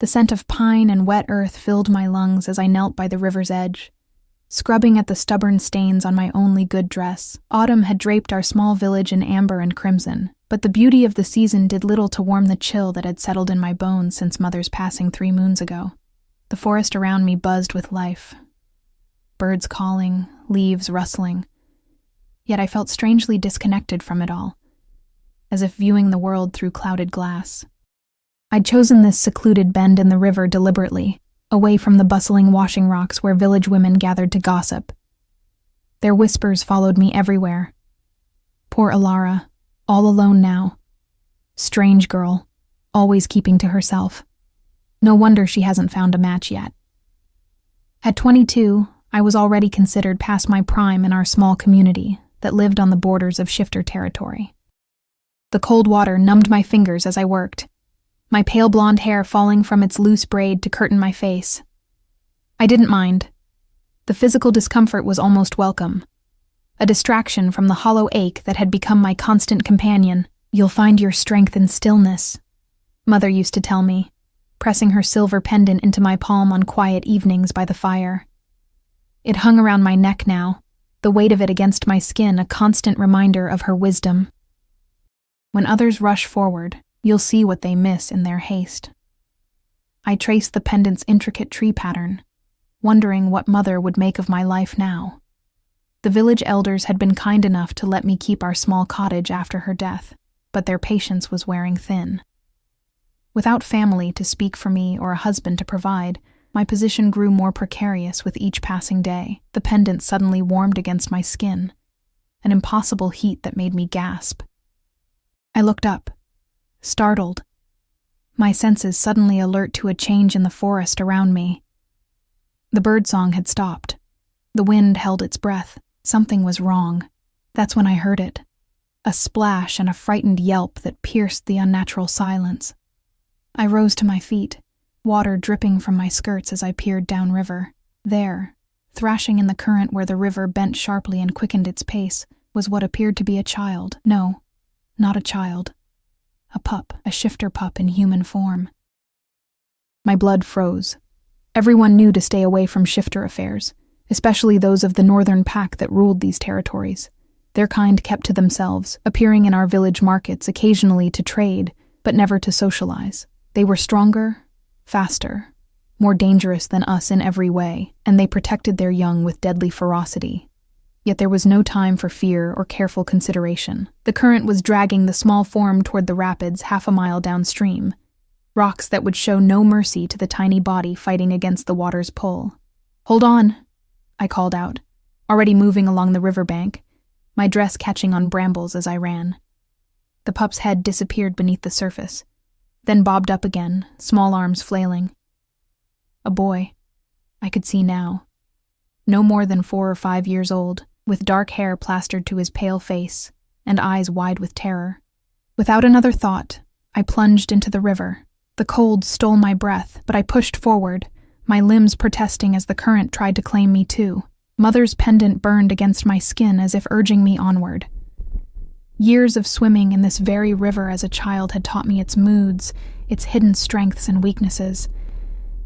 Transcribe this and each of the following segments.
The scent of pine and wet earth filled my lungs as I knelt by the river's edge, scrubbing at the stubborn stains on my only good dress. Autumn had draped our small village in amber and crimson, but the beauty of the season did little to warm the chill that had settled in my bones since Mother's passing 3 moons ago. The forest around me buzzed with life. Birds calling, leaves rustling. Yet I felt strangely disconnected from it all, as if viewing the world through clouded glass. I'd chosen this secluded bend in the river deliberately, away from the bustling washing rocks where village women gathered to gossip. Their whispers followed me everywhere. Poor Alara, all alone now. Strange girl, always keeping to herself. No wonder she hasn't found a match yet. At 22, I was already considered past my prime in our small community that lived on the borders of shifter territory. The cold water numbed my fingers as I worked, my pale blonde hair falling from its loose braid to curtain my face. I didn't mind. The physical discomfort was almost welcome, a distraction from the hollow ache that had become my constant companion. "You'll find your strength in stillness," Mother used to tell me, pressing her silver pendant into my palm on quiet evenings by the fire. It hung around my neck now, the weight of it against my skin a constant reminder of her wisdom. When others rush forward, you'll see what they miss in their haste. I traced the pendant's intricate tree pattern, wondering what Mother would make of my life now. The village elders had been kind enough to let me keep our small cottage after her death, but their patience was wearing thin. Without family to speak for me or a husband to provide, my position grew more precarious with each passing day. The pendant suddenly warmed against my skin, an impossible heat that made me gasp. I looked up, startled, my senses suddenly alert to a change in the forest around me. The birdsong had stopped. The wind held its breath. Something was wrong. That's when I heard it. A splash and a frightened yelp that pierced the unnatural silence. I rose to my feet, water dripping from my skirts as I peered downriver. There, thrashing in the current where the river bent sharply and quickened its pace, was what appeared to be a child. No, not a child. A pup, a shifter pup in human form. My blood froze. Everyone knew to stay away from shifter affairs, especially those of the northern pack that ruled these territories. Their kind kept to themselves, appearing in our village markets occasionally to trade, but never to socialize. They were stronger, faster, more dangerous than us in every way, and they protected their young with deadly ferocity. Yet there was no time for fear or careful consideration. The current was dragging the small form toward the rapids 1/2 mile downstream, rocks that would show no mercy to the tiny body fighting against the water's pull. "Hold on," I called out, already moving along the riverbank, my dress catching on brambles as I ran. The pup's head disappeared beneath the surface, then bobbed up again, small arms flailing. A boy, I could see now. No more than 4 or 5 years old, with dark hair plastered to his pale face and eyes wide with terror. Without another thought, I plunged into the river. The cold stole my breath, but I pushed forward, my limbs protesting as the current tried to claim me too. Mother's pendant burned against my skin as if urging me onward. Years of swimming in this very river as a child had taught me its moods, its hidden strengths and weaknesses.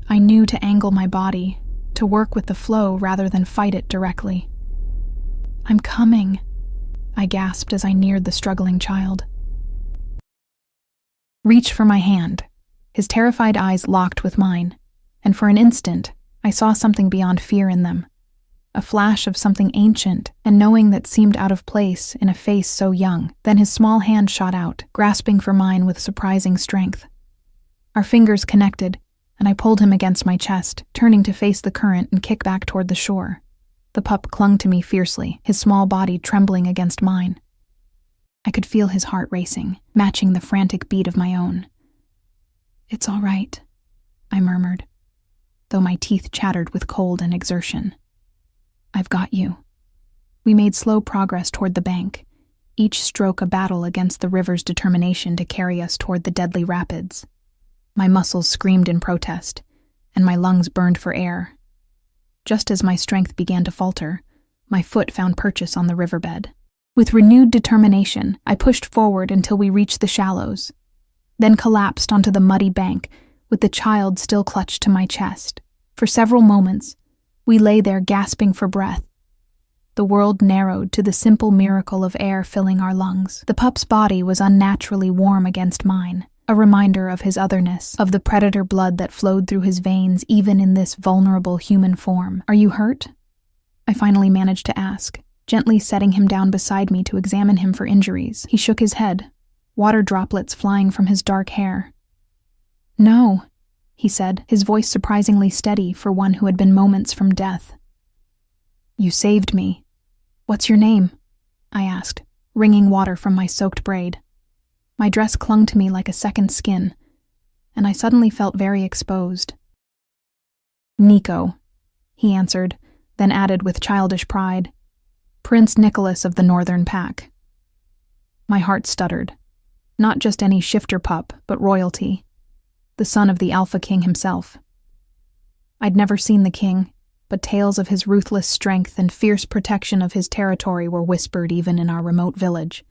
I knew to angle my body, to work with the flow rather than fight it directly. "I'm coming," I gasped as I neared the struggling child. Reached for my hand. His terrified eyes locked with mine, and for an instant, I saw something beyond fear in them. A flash of something ancient and knowing that seemed out of place in a face so young. Then his small hand shot out, grasping for mine with surprising strength. Our fingers connected, and I pulled him against my chest, turning to face the current and kick back toward the shore. The pup clung to me fiercely, his small body trembling against mine. I could feel his heart racing, matching the frantic beat of my own. "It's all right," I murmured, though my teeth chattered with cold and exertion. "I've got you." We made slow progress toward the bank, each stroke a battle against the river's determination to carry us toward the deadly rapids. My muscles screamed in protest, and my lungs burned for air. Just as my strength began to falter, my foot found purchase on the riverbed. With renewed determination, I pushed forward until we reached the shallows, then collapsed onto the muddy bank with the child still clutched to my chest. For several moments, we lay there gasping for breath. The world narrowed to the simple miracle of air filling our lungs. The pup's body was unnaturally warm against mine, a reminder of his otherness, of the predator blood that flowed through his veins even in this vulnerable human form. "Are you hurt?" I finally managed to ask, gently setting him down beside me to examine him for injuries. He shook his head, water droplets flying from his dark hair. "No," he said, his voice surprisingly steady for one who had been moments from death. "You saved me. What's your name?" I asked, wringing water from my soaked braid. My dress clung to me like a second skin, and I suddenly felt very exposed. "Nico," he answered, then added with childish pride, "Prince Nicholas of the Northern Pack." My heart stuttered. Not just any shifter pup, but royalty. The son of the Alpha King himself. I'd never seen the king, but tales of his ruthless strength and fierce protection of his territory were whispered even in our remote village.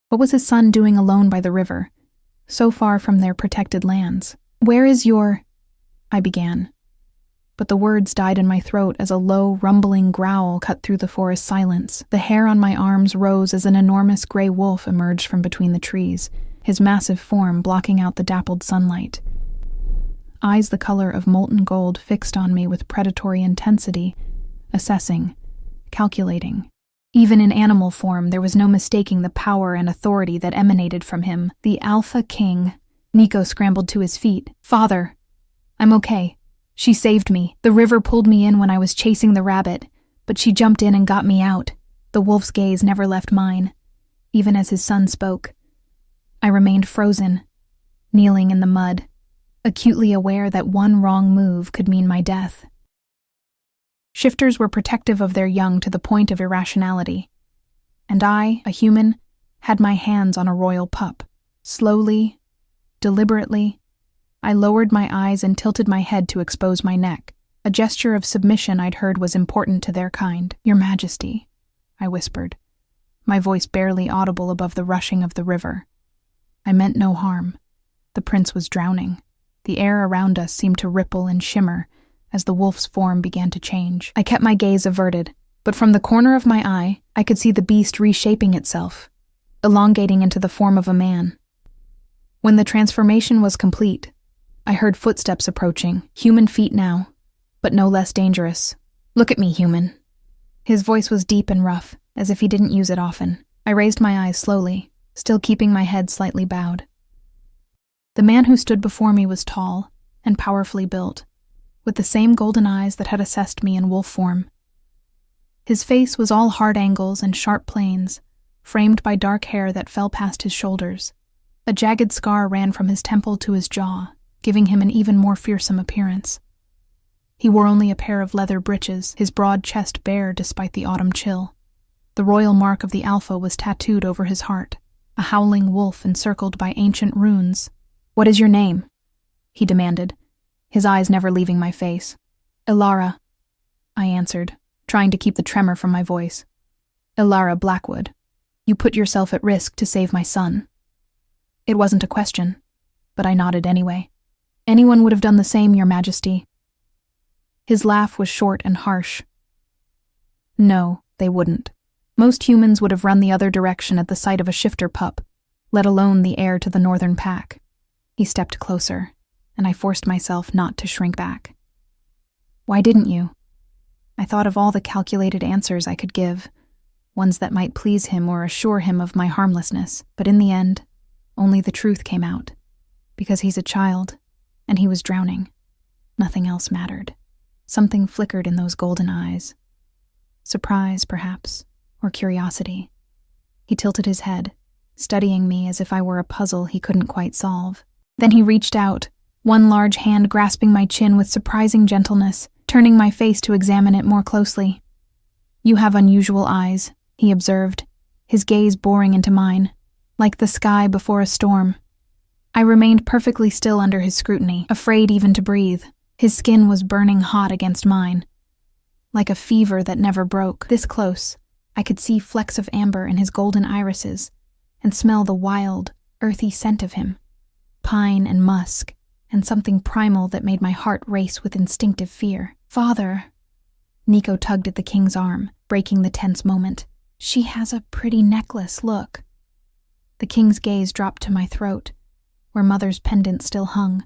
What was his son doing alone by the river, so far from their protected lands? "Where is your—" I began. But the words died in my throat as a low, rumbling growl cut through the forest silence. The hair on my arms rose as an enormous gray wolf emerged from between the trees, his massive form blocking out the dappled sunlight. Eyes the color of molten gold fixed on me with predatory intensity, assessing, calculating. Even in animal form, there was no mistaking the power and authority that emanated from him. The Alpha King. Nico scrambled to his feet. "Father, I'm okay. She saved me. The river pulled me in when I was chasing the rabbit, but she jumped in and got me out." The wolf's gaze never left mine, even as his son spoke. I remained frozen, kneeling in the mud, acutely aware that one wrong move could mean my death. Shifters were protective of their young to the point of irrationality, and I, a human, had my hands on a royal pup. Slowly, deliberately, I lowered my eyes and tilted my head to expose my neck. A gesture of submission I'd heard was important to their kind. "Your Majesty," I whispered, my voice barely audible above the rushing of the river. I meant no harm. The prince was drowning. The air around us seemed to ripple and shimmer as the wolf's form began to change. I kept my gaze averted, but from the corner of my eye, I could see the beast reshaping itself, elongating into the form of a man. When the transformation was complete, I heard footsteps approaching, human feet now, but no less dangerous. "Look at me, human." His voice was deep and rough, as if he didn't use it often. I raised my eyes slowly, still keeping my head slightly bowed. The man who stood before me was tall and powerfully built, with the same golden eyes that had assessed me in wolf form. His face was all hard angles and sharp planes, framed by dark hair that fell past his shoulders. A jagged scar ran from his temple to his jaw, giving him an even more fearsome appearance. He wore only a pair of leather breeches, his broad chest bare despite the autumn chill. The royal mark of the Alpha was tattooed over his heart, a howling wolf encircled by ancient runes. "What is your name?" he demanded, his eyes never leaving my face. "Ilara," I answered, trying to keep the tremor from my voice. "Ilara Blackwood. You put yourself at risk to save my son." It wasn't a question, but I nodded anyway. "Anyone would have done the same, Your Majesty." His laugh was short and harsh. "No, they wouldn't. Most humans would have run the other direction at the sight of a shifter pup, let alone the heir to the Northern Pack." He stepped closer, and I forced myself not to shrink back. "Why didn't you?" I thought of all the calculated answers I could give, ones that might please him or assure him of my harmlessness, but in the end, only the truth came out. Because he's a child, and he was drowning. Nothing else mattered. Something flickered in those golden eyes. Surprise, perhaps, or curiosity. He tilted his head, studying me as if I were a puzzle he couldn't quite solve. Then he reached out, one large hand grasping my chin with surprising gentleness, turning my face to examine it more closely. "You have unusual eyes," he observed, his gaze boring into mine, like the sky before a storm. I remained perfectly still under his scrutiny, afraid even to breathe. His skin was burning hot against mine, like a fever that never broke. This close, I could see flecks of amber in his golden irises and smell the wild, earthy scent of him. Pine and musk and something primal that made my heart race with instinctive fear. "Father," Nico tugged at the king's arm, breaking the tense moment. "She has a pretty necklace, look." The king's gaze dropped to my throat, where Mother's pendant still hung.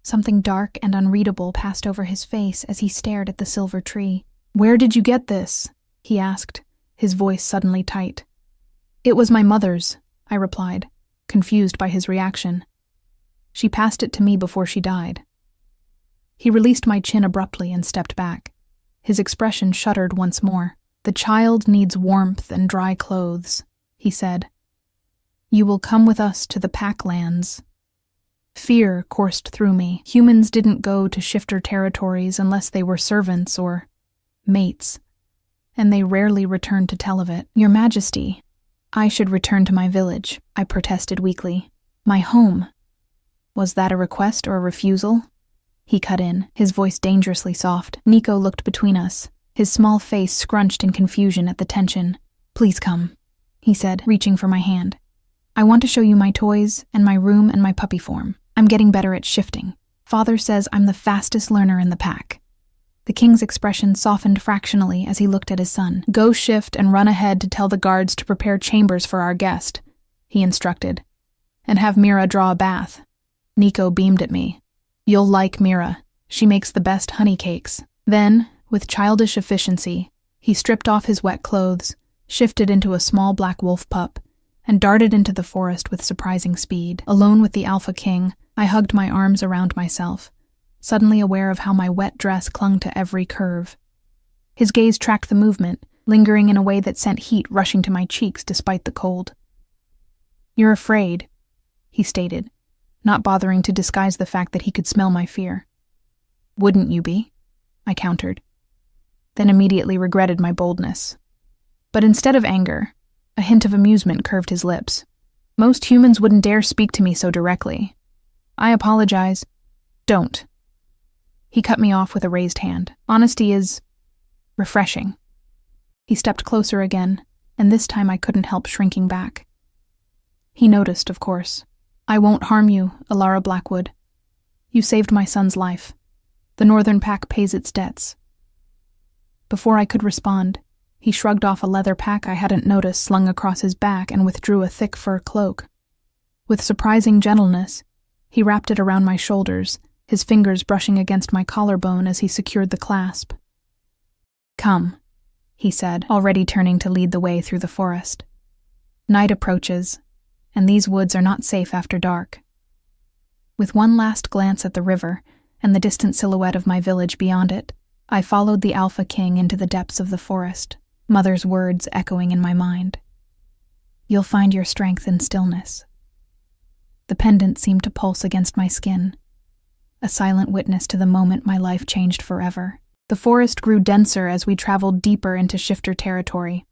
Something dark and unreadable passed over his face as he stared at the silver tree. "Where did you get this?" he asked, his voice suddenly tight. "It was my mother's," I replied, confused by his reaction. "She passed it to me before she died." He released my chin abruptly and stepped back. His expression shuddered once more. "The child needs warmth and dry clothes," he said. "You will come with us to the Packlands." Fear coursed through me. Humans didn't go to shifter territories unless they were servants or mates, and they rarely returned to tell of it. "Your Majesty, I should return to my village," I protested weakly. "My home." "Was that a request or a refusal?" He cut in, his voice dangerously soft. Nico looked between us, his small face scrunched in confusion at the tension. "Please come," he said, reaching for my hand. "I want to show you my toys and my room and my puppy form. I'm getting better at shifting. Father says I'm the fastest learner in the pack." The king's expression softened fractionally as he looked at his son. "Go shift and run ahead to tell the guards to prepare chambers for our guest," he instructed. "And have Mira draw a bath." Nico beamed at me. "You'll like Mira. She makes the best honey cakes." Then, with childish efficiency, he stripped off his wet clothes, shifted into a small black wolf pup, and darted into the forest with surprising speed. Alone with the Alpha King, I hugged my arms around myself, suddenly aware of how my wet dress clung to every curve. His gaze tracked the movement, lingering in a way that sent heat rushing to my cheeks despite the cold. "You're afraid," he stated, not bothering to disguise the fact that he could smell my fear. "Wouldn't you be?" I countered, then immediately regretted my boldness. But instead of anger, a hint of amusement curved his lips. "Most humans wouldn't dare speak to me so directly. I apologize." "Don't." He cut me off with a raised hand. "Honesty is refreshing." He stepped closer again, and this time I couldn't help shrinking back. He noticed, of course. "I won't harm you, Alara Blackwood. You saved my son's life. The Northern Pack pays its debts." Before I could respond, he shrugged off a leather pack I hadn't noticed slung across his back and withdrew a thick fur cloak. With surprising gentleness, he wrapped it around my shoulders, his fingers brushing against my collarbone as he secured the clasp. "Come," he said, already turning to lead the way through the forest. "Night approaches, and these woods are not safe after dark." With one last glance at the river and the distant silhouette of my village beyond it, I followed the Alpha King into the depths of the forest, Mother's words echoing in my mind. "You'll find your strength in stillness." The pendant seemed to pulse against my skin, a silent witness to the moment my life changed forever. The forest grew denser as we traveled deeper into shifter territory,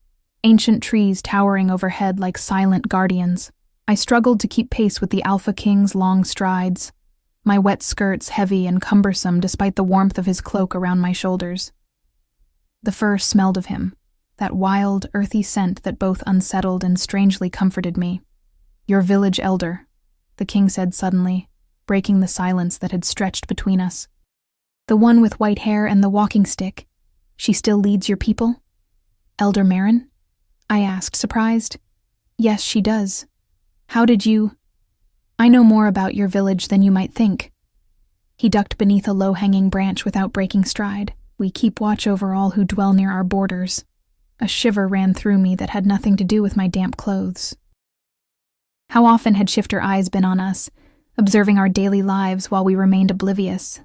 ancient trees towering overhead like silent guardians. I struggled to keep pace with the Alpha King's long strides, my wet skirts heavy and cumbersome despite the warmth of his cloak around my shoulders. The fur smelled of him, that wild, earthy scent that both unsettled and strangely comforted me. "Your village elder," the king said suddenly, breaking the silence that had stretched between us. "The one with white hair and the walking stick. She still leads your people?" "Elder Marin?" I asked, surprised. "Yes, she does. How did you—" "I know more about your village than you might think." He ducked beneath a low-hanging branch without breaking stride. "We keep watch over all who dwell near our borders." A shiver ran through me that had nothing to do with my damp clothes. How often had shifter eyes been on us, observing our daily lives while we remained oblivious?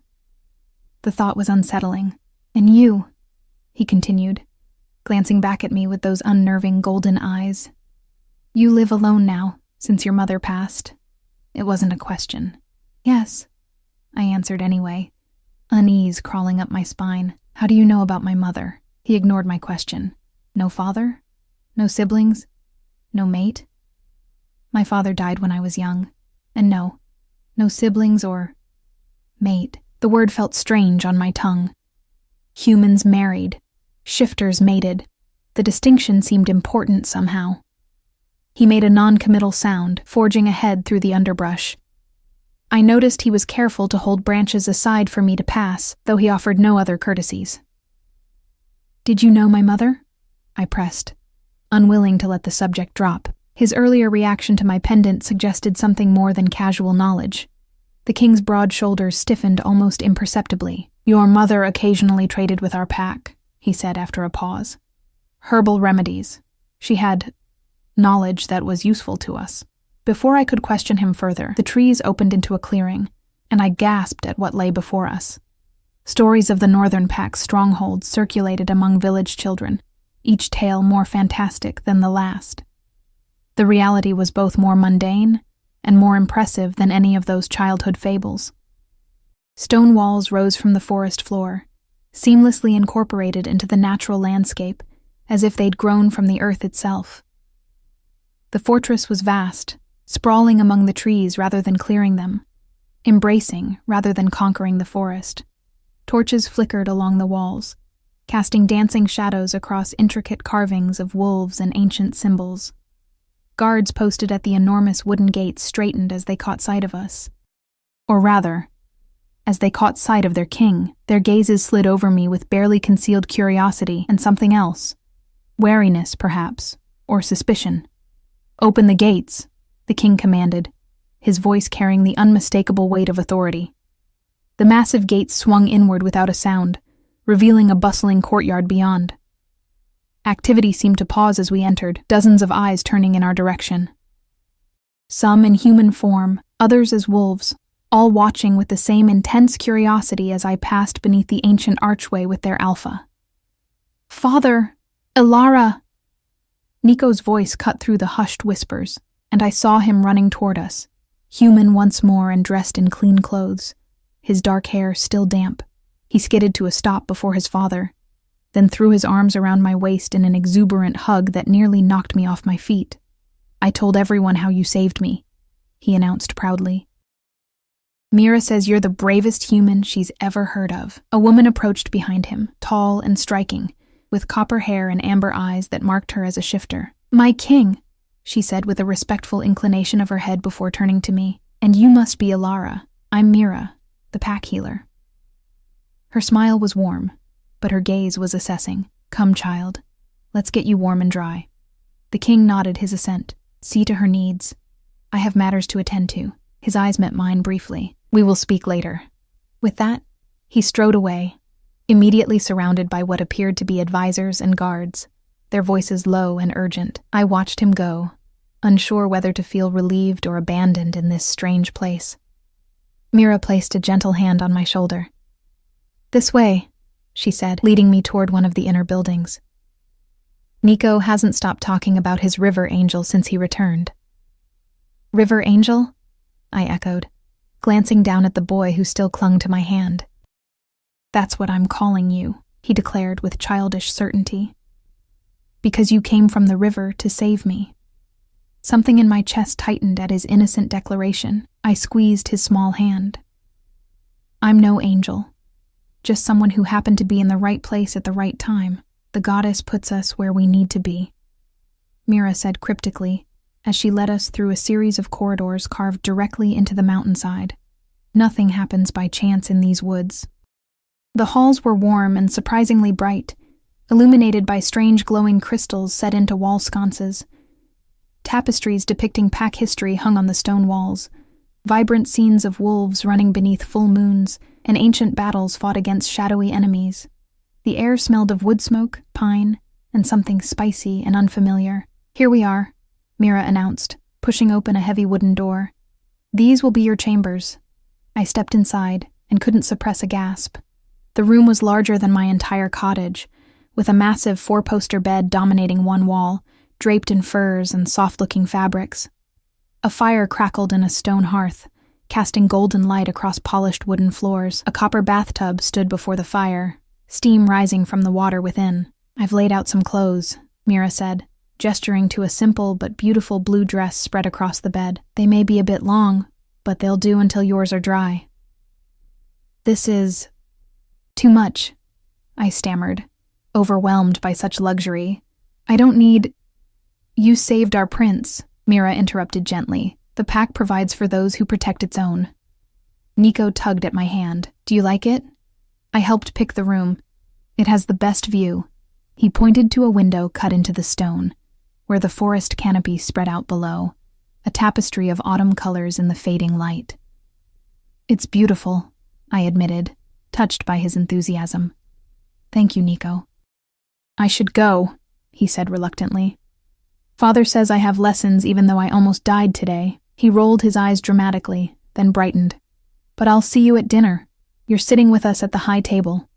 The thought was unsettling. "And you," he continued, glancing back at me with those unnerving golden eyes. "You live alone now, since your mother passed." It wasn't a question. "Yes," I answered anyway, unease crawling up my spine. "How do you know about my mother?" He ignored my question. "No father? No siblings? No mate?" "My father died when I was young. And no siblings or mate." The word felt strange on my tongue. Humans married. Shifters mated. The distinction seemed important somehow. He made a non-committal sound, forging ahead through the underbrush. I noticed he was careful to hold branches aside for me to pass, though he offered no other courtesies. "Did you know my mother?" I pressed, unwilling to let the subject drop. His earlier reaction to my pendant suggested something more than casual knowledge. The king's broad shoulders stiffened almost imperceptibly. "Your mother occasionally traded with our pack," he said after a pause. "Herbal remedies. She had knowledge that was useful to us." Before I could question him further, the trees opened into a clearing, and I gasped at what lay before us. Stories of the Northern Pack's strongholds circulated among village children, each tale more fantastic than the last. The reality was both more mundane and more impressive than any of those childhood fables. Stone walls rose from the forest floor, seamlessly incorporated into the natural landscape, as if they'd grown from the earth itself. The fortress was vast, sprawling among the trees rather than clearing them, embracing rather than conquering the forest. Torches flickered along the walls, casting dancing shadows across intricate carvings of wolves and ancient symbols. Guards posted at the enormous wooden gates straightened as they caught sight of us. Or rather, as they caught sight of their king, their gazes slid over me with barely concealed curiosity and something else. Wariness, perhaps, or suspicion. "Open the gates," the king commanded, his voice carrying the unmistakable weight of authority. The massive gates swung inward without a sound, revealing a bustling courtyard beyond. Activity seemed to pause as we entered, dozens of eyes turning in our direction. Some in human form, others as wolves, all watching with the same intense curiosity as I passed beneath the ancient archway with their alpha. "Father! Ilara!" Nico's voice cut through the hushed whispers, and I saw him running toward us, human once more and dressed in clean clothes, his dark hair still damp. He skidded to a stop before his father, then threw his arms around my waist in an exuberant hug that nearly knocked me off my feet. "I told everyone how you saved me," he announced proudly. "Mira says you're the bravest human she's ever heard of." A woman approached behind him, tall and striking, with copper hair and amber eyes that marked her as a shifter. "My king," she said with a respectful inclination of her head before turning to me. "And you must be Ilara. I'm Mira, the pack healer." Her smile was warm, but her gaze was assessing. "Come, child. Let's get you warm and dry." The king nodded his assent. "See to her needs. I have matters to attend to." His eyes met mine briefly. "We will speak later." With that, he strode away, immediately surrounded by what appeared to be advisors and guards, their voices low and urgent. I watched him go, unsure whether to feel relieved or abandoned in this strange place. Mira placed a gentle hand on my shoulder. "This way," she said, leading me toward one of the inner buildings. "Nico hasn't stopped talking about his river angel since he returned." "River angel?" I echoed, glancing down at the boy who still clung to my hand. "That's what I'm calling you," he declared with childish certainty. "Because you came from the river to save me." Something in my chest tightened at his innocent declaration. I squeezed his small hand. "I'm no angel. Just someone who happened to be in the right place at the right time. The goddess puts us where we need to be," Mira said cryptically, as she led us through a series of corridors carved directly into the mountainside. Nothing happens by chance in these woods. The halls were warm and surprisingly bright, illuminated by strange glowing crystals set into wall sconces. Tapestries depicting pack history hung on the stone walls, vibrant scenes of wolves running beneath full moons, and ancient battles fought against shadowy enemies. The air smelled of wood smoke, pine, and something spicy and unfamiliar. "Here we are," Mira announced, pushing open a heavy wooden door. "These will be your chambers." I stepped inside and couldn't suppress a gasp. The room was larger than my entire cottage, with a massive four-poster bed dominating one wall, draped in furs and soft-looking fabrics. A fire crackled in a stone hearth, casting golden light across polished wooden floors. A copper bathtub stood before the fire, steam rising from the water within. "I've laid out some clothes," Mira said, gesturing to a simple but beautiful blue dress spread across the bed. "They may be a bit long, but they'll do until yours are dry." "This is too much," I stammered, overwhelmed by such luxury. "I don't need—" "You saved our prince," Mira interrupted gently. "The pack provides for those who protect its own." Nico tugged at my hand. Do you like it? I helped pick the room. It has the best view. He pointed to a window cut into the stone, where the forest canopy spread out below, a tapestry of autumn colors in the fading light. It's beautiful, I admitted, touched by his enthusiasm. Thank you, Nico. I should go, he said reluctantly. Father says I have lessons even though I almost died today. He rolled his eyes dramatically, then brightened. But I'll see you at dinner. You're sitting with us at the high table.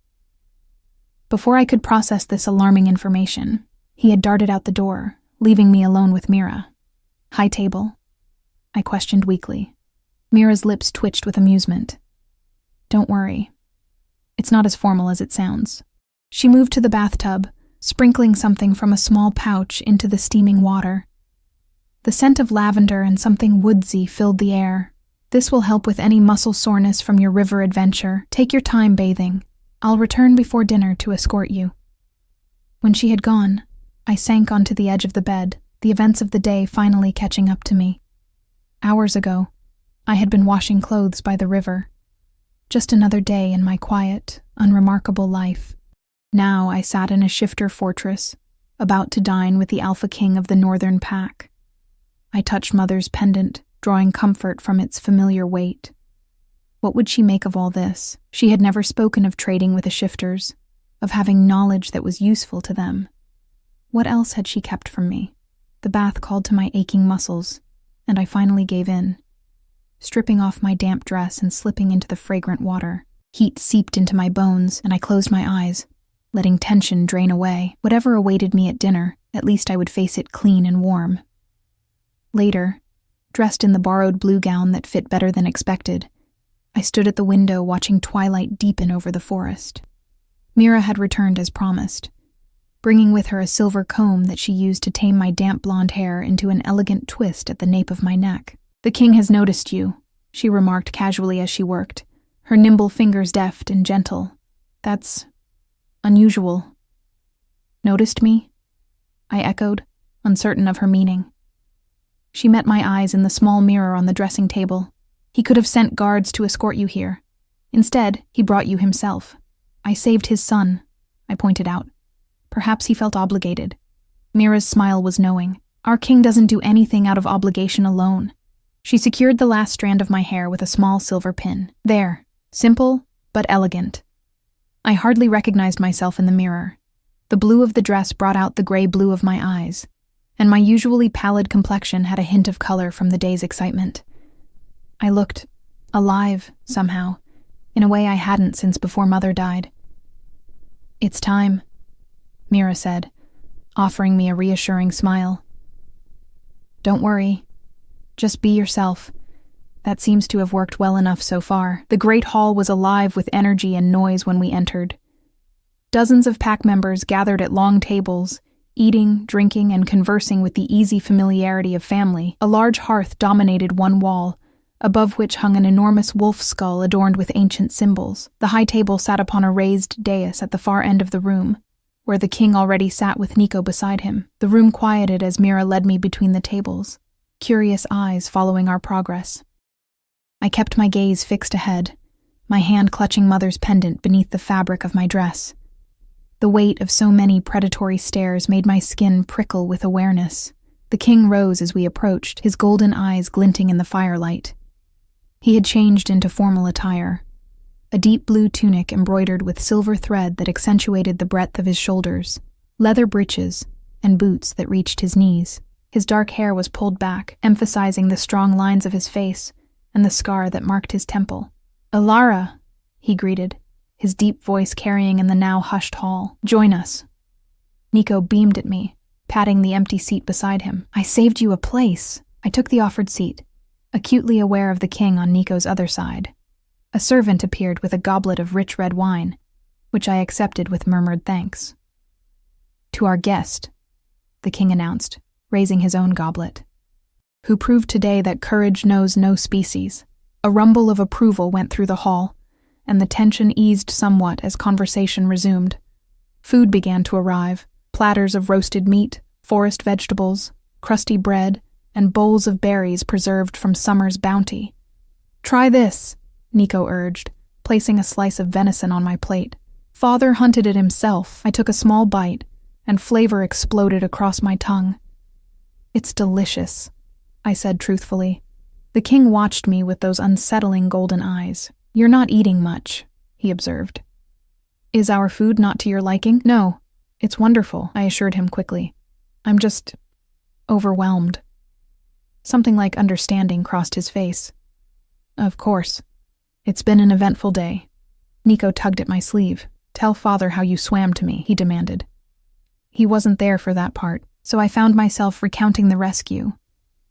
Before I could process this alarming information, he had darted out the door, leaving me alone with Mira. High table? I questioned weakly. Mira's lips twitched with amusement. Don't worry. It's not as formal as it sounds. She moved to the bathtub, sprinkling something from a small pouch into the steaming water. The scent of lavender and something woodsy filled the air. This will help with any muscle soreness from your river adventure. Take your time bathing. I'll return before dinner to escort you. When she had gone, I sank onto the edge of the bed, the events of the day finally catching up to me. Hours ago, I had been washing clothes by the river. Just another day in my quiet, unremarkable life. Now I sat in a shifter fortress, about to dine with the alpha king of the northern pack. I touched Mother's pendant, drawing comfort from its familiar weight. What would she make of all this? She had never spoken of trading with the shifters, of having knowledge that was useful to them. What else had she kept from me? The bath called to my aching muscles, and I finally gave in. Stripping off my damp dress and slipping into the fragrant water. Heat seeped into my bones, and I closed my eyes, letting tension drain away. Whatever awaited me at dinner, at least I would face it clean and warm. Later, dressed in the borrowed blue gown that fit better than expected, I stood at the window watching twilight deepen over the forest. Mira had returned as promised, bringing with her a silver comb that she used to tame my damp blonde hair into an elegant twist at the nape of my neck. The king has noticed you, she remarked casually as she worked, her nimble fingers deft and gentle. That's unusual. Noticed me? I echoed, uncertain of her meaning. She met my eyes in the small mirror on the dressing table. He could have sent guards to escort you here. Instead, he brought you himself. I saved his son, I pointed out. Perhaps he felt obligated. Mira's smile was knowing. Our king doesn't do anything out of obligation alone. She secured the last strand of my hair with a small silver pin. There, simple but elegant. I hardly recognized myself in the mirror. The blue of the dress brought out the gray blue of my eyes, and my usually pallid complexion had a hint of color from the day's excitement. I looked alive, somehow, in a way I hadn't since before Mother died. It's time, Mira said, offering me a reassuring smile. Don't worry. Just be yourself. That seems to have worked well enough so far. The great hall was alive with energy and noise when we entered. Dozens of pack members gathered at long tables, eating, drinking, and conversing with the easy familiarity of family. A large hearth dominated one wall, above which hung an enormous wolf skull adorned with ancient symbols. The high table sat upon a raised dais at the far end of the room, where the king already sat with Nico beside him. The room quieted as Mira led me between the tables, curious eyes following our progress. I kept my gaze fixed ahead, my hand clutching Mother's pendant beneath the fabric of my dress. The weight of so many predatory stares made my skin prickle with awareness. The king rose as we approached, his golden eyes glinting in the firelight. He had changed into formal attire, a deep blue tunic embroidered with silver thread that accentuated the breadth of his shoulders, leather breeches, and boots that reached his knees. His dark hair was pulled back, emphasizing the strong lines of his face and the scar that marked his temple. "Alara," he greeted, his deep voice carrying in the now hushed hall. "Join us." Nico beamed at me, patting the empty seat beside him. "I saved you a place." I took the offered seat, acutely aware of the king on Nico's other side. A servant appeared with a goblet of rich red wine, which I accepted with murmured thanks. "To our guest," the king announced, raising his own goblet, "who proved today that courage knows no species." A rumble of approval went through the hall, and the tension eased somewhat as conversation resumed. Food began to arrive, platters of roasted meat, forest vegetables, crusty bread, and bowls of berries preserved from summer's bounty. "Try this," Nico urged, placing a slice of venison on my plate. Father hunted it himself. I took a small bite, and flavor exploded across my tongue. It's delicious, I said truthfully. The king watched me with those unsettling golden eyes. You're not eating much, he observed. Is our food not to your liking? No, it's wonderful, I assured him quickly. I'm just overwhelmed. Something like understanding crossed his face. Of course. It's been an eventful day. Nico tugged at my sleeve. Tell father how you swam to me, he demanded. He wasn't there for that part, so I found myself recounting the rescue,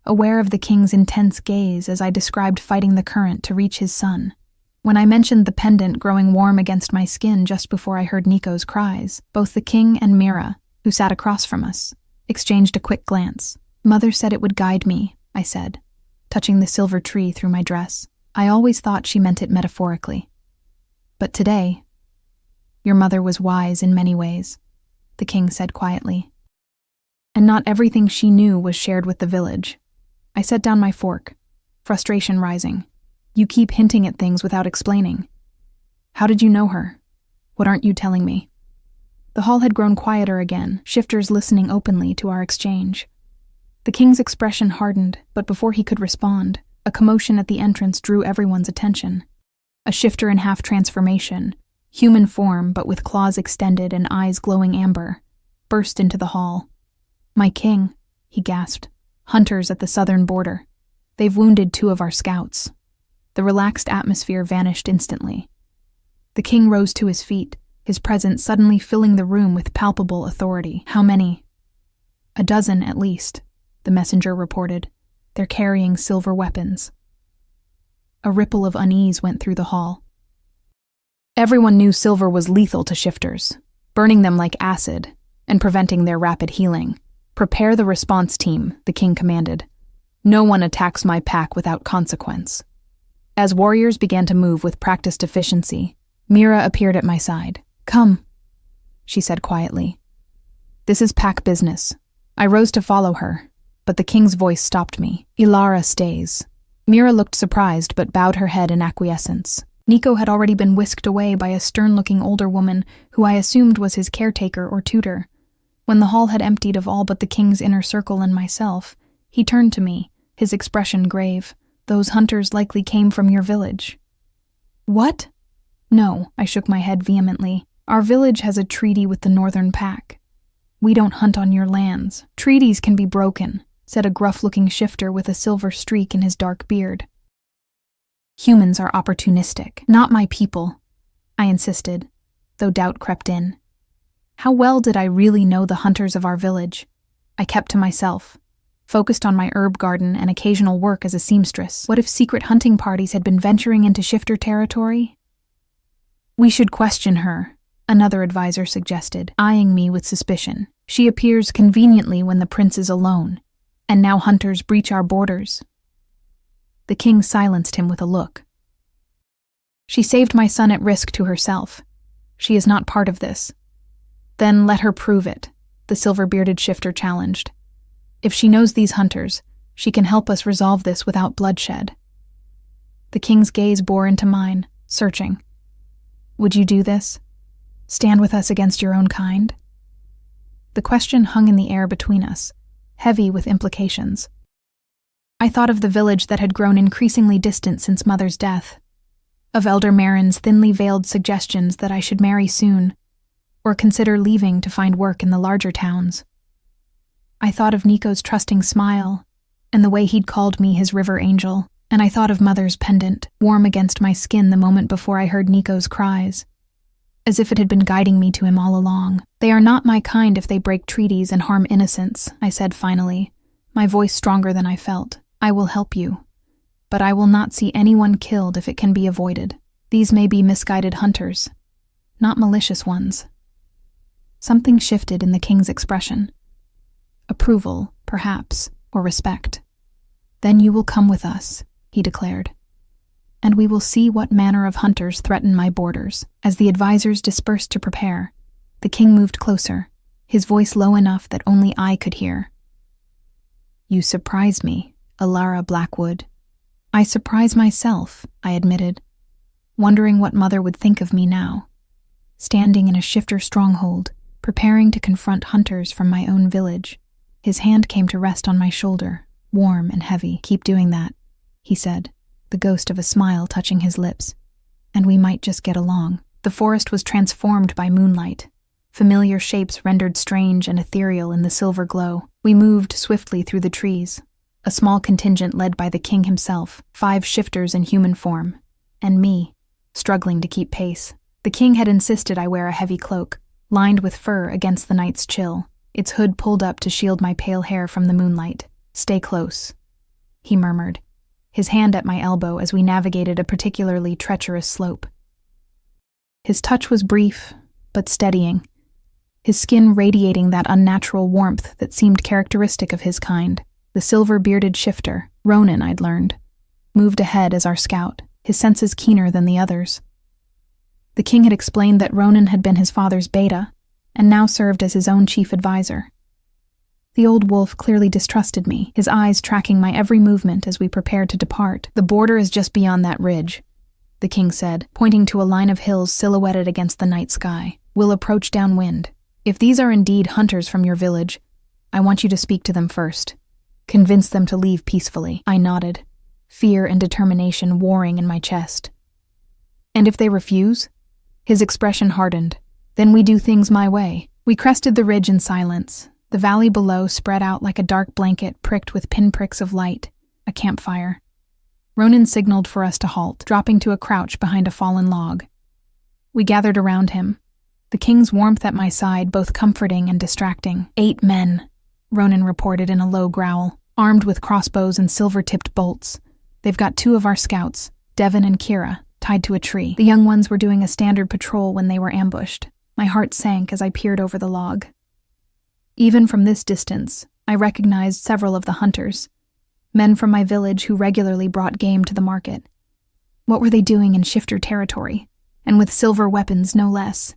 aware of the king's intense gaze as I described fighting the current to reach his son. When I mentioned the pendant growing warm against my skin just before I heard Nico's cries, both the king and Mira, who sat across from us, exchanged a quick glance. Mother said it would guide me, I said, touching the silver tree through my dress. I always thought she meant it metaphorically. But today, your mother was wise in many ways, the king said quietly. And not everything she knew was shared with the village. I set down my fork, frustration rising. You keep hinting at things without explaining. How did you know her? What aren't you telling me? The hall had grown quieter again, shifters listening openly to our exchange. The king's expression hardened, but before he could respond, a commotion at the entrance drew everyone's attention. A shifter in half-transformation, human form but with claws extended and eyes glowing amber, burst into the hall. My king, he gasped. Hunters at the southern border. They've wounded 2 of our scouts. The relaxed atmosphere vanished instantly. The king rose to his feet, his presence suddenly filling the room with palpable authority. How many? 12 at least, the messenger reported. They're carrying silver weapons. A ripple of unease went through the hall. Everyone knew silver was lethal to shifters, burning them like acid and preventing their rapid healing. Prepare the response team, the king commanded. No one attacks my pack without consequence. As warriors began to move with practiced efficiency, Mira appeared at my side. Come, she said quietly. This is pack business. I rose to follow her, but the king's voice stopped me. Ilara stays. Mira looked surprised but bowed her head in acquiescence. Nico had already been whisked away by a stern-looking older woman who I assumed was his caretaker or tutor. When the hall had emptied of all but the king's inner circle and myself, he turned to me, his expression grave. Those hunters likely came from your village. What? No, I shook my head vehemently. Our village has a treaty with the northern pack. We don't hunt on your lands. Treaties can be broken, said a gruff-looking shifter with a silver streak in his dark beard. Humans are opportunistic, not my people, I insisted, though doubt crept in. How well did I really know the hunters of our village? I kept to myself, focused on my herb garden and occasional work as a seamstress. What if secret hunting parties had been venturing into shifter territory? We should question her, another advisor suggested, eyeing me with suspicion. She appears conveniently when the prince is alone, and now hunters breach our borders. The king silenced him with a look. She saved my son at risk to herself. She is not part of this. Then let her prove it, the silver-bearded shifter challenged. If she knows these hunters, she can help us resolve this without bloodshed. The king's gaze bore into mine, searching. Would you do this? Stand with us against your own kind? The question hung in the air between us, heavy with implications. I thought of the village that had grown increasingly distant since Mother's death, of Elder Marin's thinly veiled suggestions that I should marry soon, or consider leaving to find work in the larger towns. I thought of Nico's trusting smile, and the way he'd called me his river angel, and I thought of Mother's pendant, warm against my skin the moment before I heard Nico's cries, as if it had been guiding me to him all along. They are not my kind if they break treaties and harm innocents, I said finally, my voice stronger than I felt. I will help you, but I will not see anyone killed if it can be avoided. These may be misguided hunters, not malicious ones. Something shifted in the king's expression. Approval, perhaps, or respect. Then you will come with us, he declared, and we will see what manner of hunters threaten my borders. As the advisors dispersed to prepare, the king moved closer, his voice low enough that only I could hear. You surprise me, Ilara Blackwood. I surprise myself, I admitted, wondering what Mother would think of me now. Standing in a shifter stronghold, preparing to confront hunters from my own village. His hand came to rest on my shoulder, warm and heavy. "Keep doing that," he said, the ghost of a smile touching his lips. "And we might just get along." The forest was transformed by moonlight. Familiar shapes rendered strange and ethereal in the silver glow. We moved swiftly through the trees. A small contingent led by the king himself, 5 shifters in human form, and me, struggling to keep pace. The king had insisted I wear a heavy cloak, lined with fur against the night's chill, its hood pulled up to shield my pale hair from the moonlight. "Stay close," he murmured, his hand at my elbow as we navigated a particularly treacherous slope. His touch was brief, but steadying, his skin radiating that unnatural warmth that seemed characteristic of his kind. The silver-bearded shifter, Ronan, I'd learned, moved ahead as our scout, his senses keener than the others. The king had explained that Ronan had been his father's beta, and now served as his own chief advisor. The old wolf clearly distrusted me, his eyes tracking my every movement as we prepared to depart. "The border is just beyond that ridge," the king said, pointing to a line of hills silhouetted against the night sky. "We'll approach downwind. If these are indeed hunters from your village, I want you to speak to them first. Convince them to leave peacefully." I nodded, fear and determination warring in my chest. "And if they refuse?" His expression hardened. "Then we do things my way." We crested the ridge in silence. The valley below spread out like a dark blanket pricked with pinpricks of light, a campfire. Ronan signaled for us to halt, dropping to a crouch behind a fallen log. We gathered around him, the king's warmth at my side both comforting and distracting. 8 men, Ronan reported in a low growl, armed with crossbows and silver-tipped bolts. "They've got 2 of our scouts, Devon and Kira, tied to a tree. The young ones were doing a standard patrol when they were ambushed." My heart sank as I peered over the log. Even from this distance, I recognized several of the hunters, men from my village who regularly brought game to the market. What were they doing in shifter territory, and with silver weapons no less?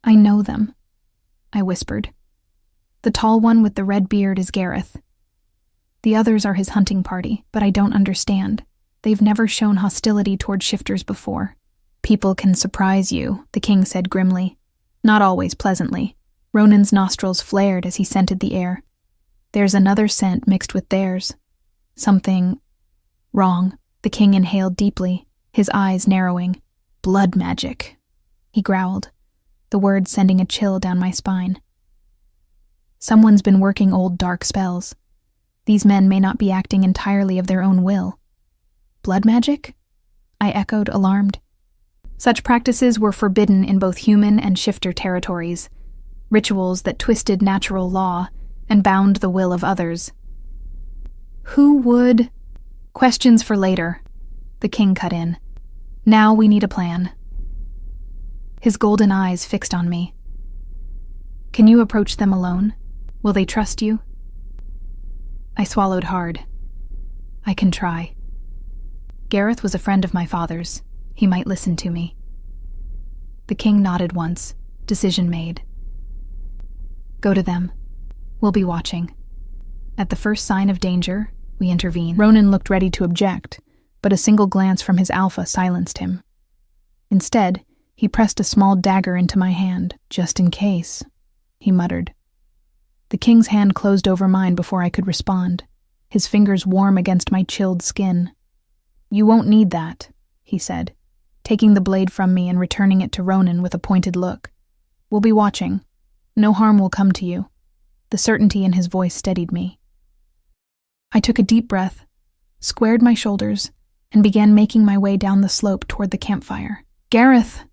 "I know them," I whispered. "The tall one with the red beard is Gareth. The others are his hunting party, but I don't understand. They've never shown hostility toward shifters before." "People can surprise you," the king said grimly. "Not always pleasantly." Ronan's nostrils flared as he scented the air. "There's another scent mixed with theirs. Something wrong." The king inhaled deeply, his eyes narrowing. "Blood magic," he growled, the words sending a chill down my spine. "Someone's been working old dark spells. These men may not be acting entirely of their own will." "Blood magic?" I echoed, alarmed. Such practices were forbidden in both human and shifter territories, rituals that twisted natural law and bound the will of others. "Who would—" "Questions for later," the king cut in. "Now we need a plan." His golden eyes fixed on me. "Can you approach them alone? Will they trust you?" I swallowed hard. "I can try." Gareth was a friend of my father's. He might listen to me. The king nodded once, decision made. "Go to them. We'll be watching." At the first sign of danger, we intervened. Ronan looked ready to object, but a single glance from his alpha silenced him. Instead, he pressed a small dagger into my hand, "Just in case," he muttered. The king's hand closed over mine before I could respond, his fingers warm against my chilled skin. "You won't need that," he said, taking the blade from me and returning it to Ronan with a pointed look. "We'll be watching. No harm will come to you." The certainty in his voice steadied me. I took a deep breath, squared my shoulders, and began making my way down the slope toward the campfire. "Gareth!"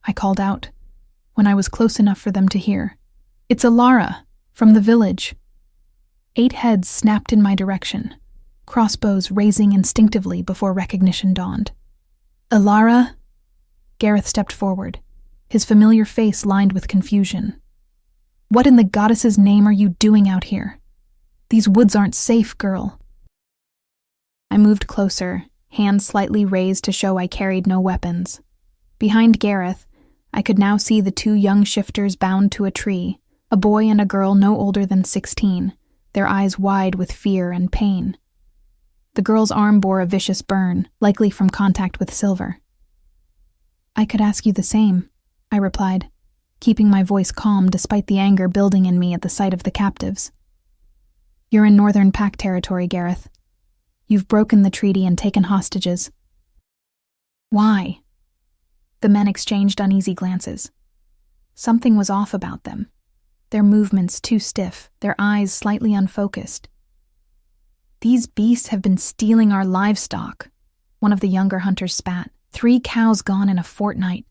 I called out, when I was close enough for them to hear. "It's Alara, from the village." 8 heads snapped in my direction, crossbows raising instinctively before recognition dawned. "Alara?" Gareth stepped forward, his familiar face lined with confusion. "What in the goddess's name are you doing out here? These woods aren't safe, girl." I moved closer, hands slightly raised to show I carried no weapons. Behind Gareth, I could now see the 2 young shifters bound to a tree, a boy and a girl no older than 16, their eyes wide with fear and pain. The girl's arm bore a vicious burn, likely from contact with silver. I could ask you the same, I replied, keeping my voice calm despite the anger building in me at the sight of the captives. You're in Northern Pack territory, Gareth. You've broken the treaty and taken hostages. Why? The men exchanged uneasy glances. Something was off about them. Their movements too stiff, their eyes slightly unfocused. These beasts have been stealing our livestock, one of the younger hunters spat. 3 cows gone in a fortnight.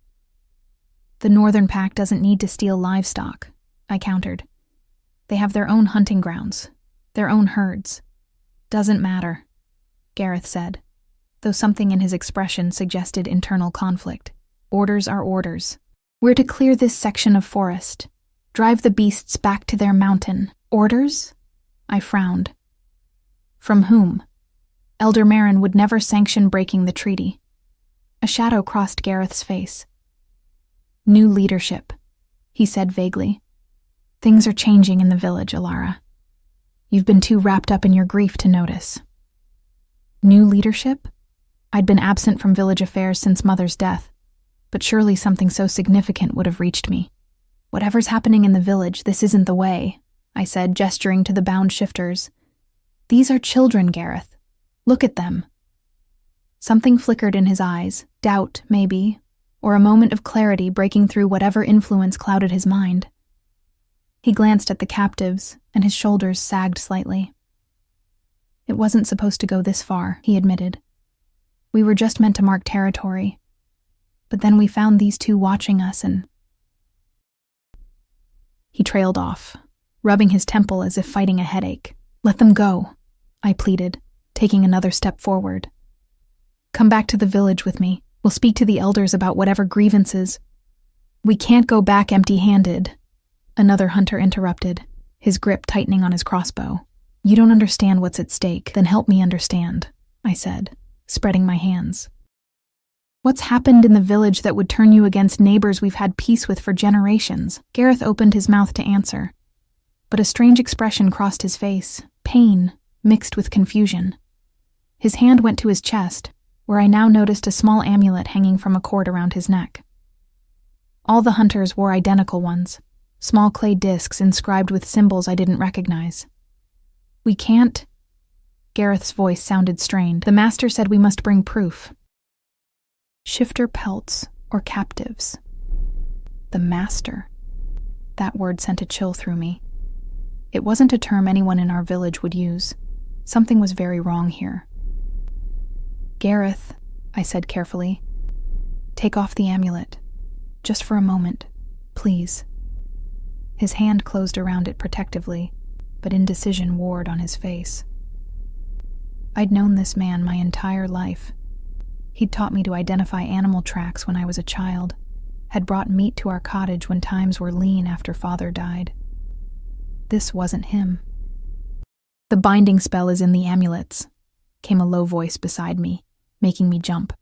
The Northern Pack doesn't need to steal livestock, I countered. They have their own hunting grounds, their own herds. Doesn't matter, Gareth said, though something in his expression suggested internal conflict. Orders are orders. We're to clear this section of forest, drive the beasts back to their mountain. Orders? I frowned. From whom? Elder Marin would never sanction breaking the treaty. A shadow crossed Gareth's face. New leadership, he said vaguely. Things are changing in the village, Alara. You've been too wrapped up in your grief to notice. New leadership? I'd been absent from village affairs since Mother's death, but surely something so significant would have reached me. Whatever's happening in the village, this isn't the way, I said, gesturing to the bound shifters. These are children, Gareth. Look at them. Something flickered in his eyes, doubt, maybe, or a moment of clarity breaking through whatever influence clouded his mind. He glanced at the captives, and his shoulders sagged slightly. It wasn't supposed to go this far, he admitted. We were just meant to mark territory. But then we found these 2 watching us and... He trailed off, rubbing his temple as if fighting a headache. Let them go, I pleaded, taking another step forward. Come back to the village with me. We'll speak to the elders about whatever grievances. We can't go back empty-handed, another hunter interrupted, his grip tightening on his crossbow. You don't understand what's at stake, then help me understand, I said, spreading my hands. What's happened in the village that would turn you against neighbors we've had peace with for generations? Gareth opened his mouth to answer, but a strange expression crossed his face, pain mixed with confusion. His hand went to his chest, where I now noticed a small amulet hanging from a cord around his neck. All the hunters wore identical ones, small clay discs inscribed with symbols I didn't recognize. We can't... Gareth's voice sounded strained. The master said we must bring proof. Shifter pelts, or captives. The master. That word sent a chill through me. It wasn't a term anyone in our village would use. Something was very wrong here. Gareth, I said carefully, take off the amulet. Just for a moment, please. His hand closed around it protectively, but indecision warred on his face. I'd known this man my entire life. He'd taught me to identify animal tracks when I was a child, had brought meat to our cottage when times were lean after Father died. This wasn't him. The binding spell is in the amulets, came a low voice beside me, making me jump.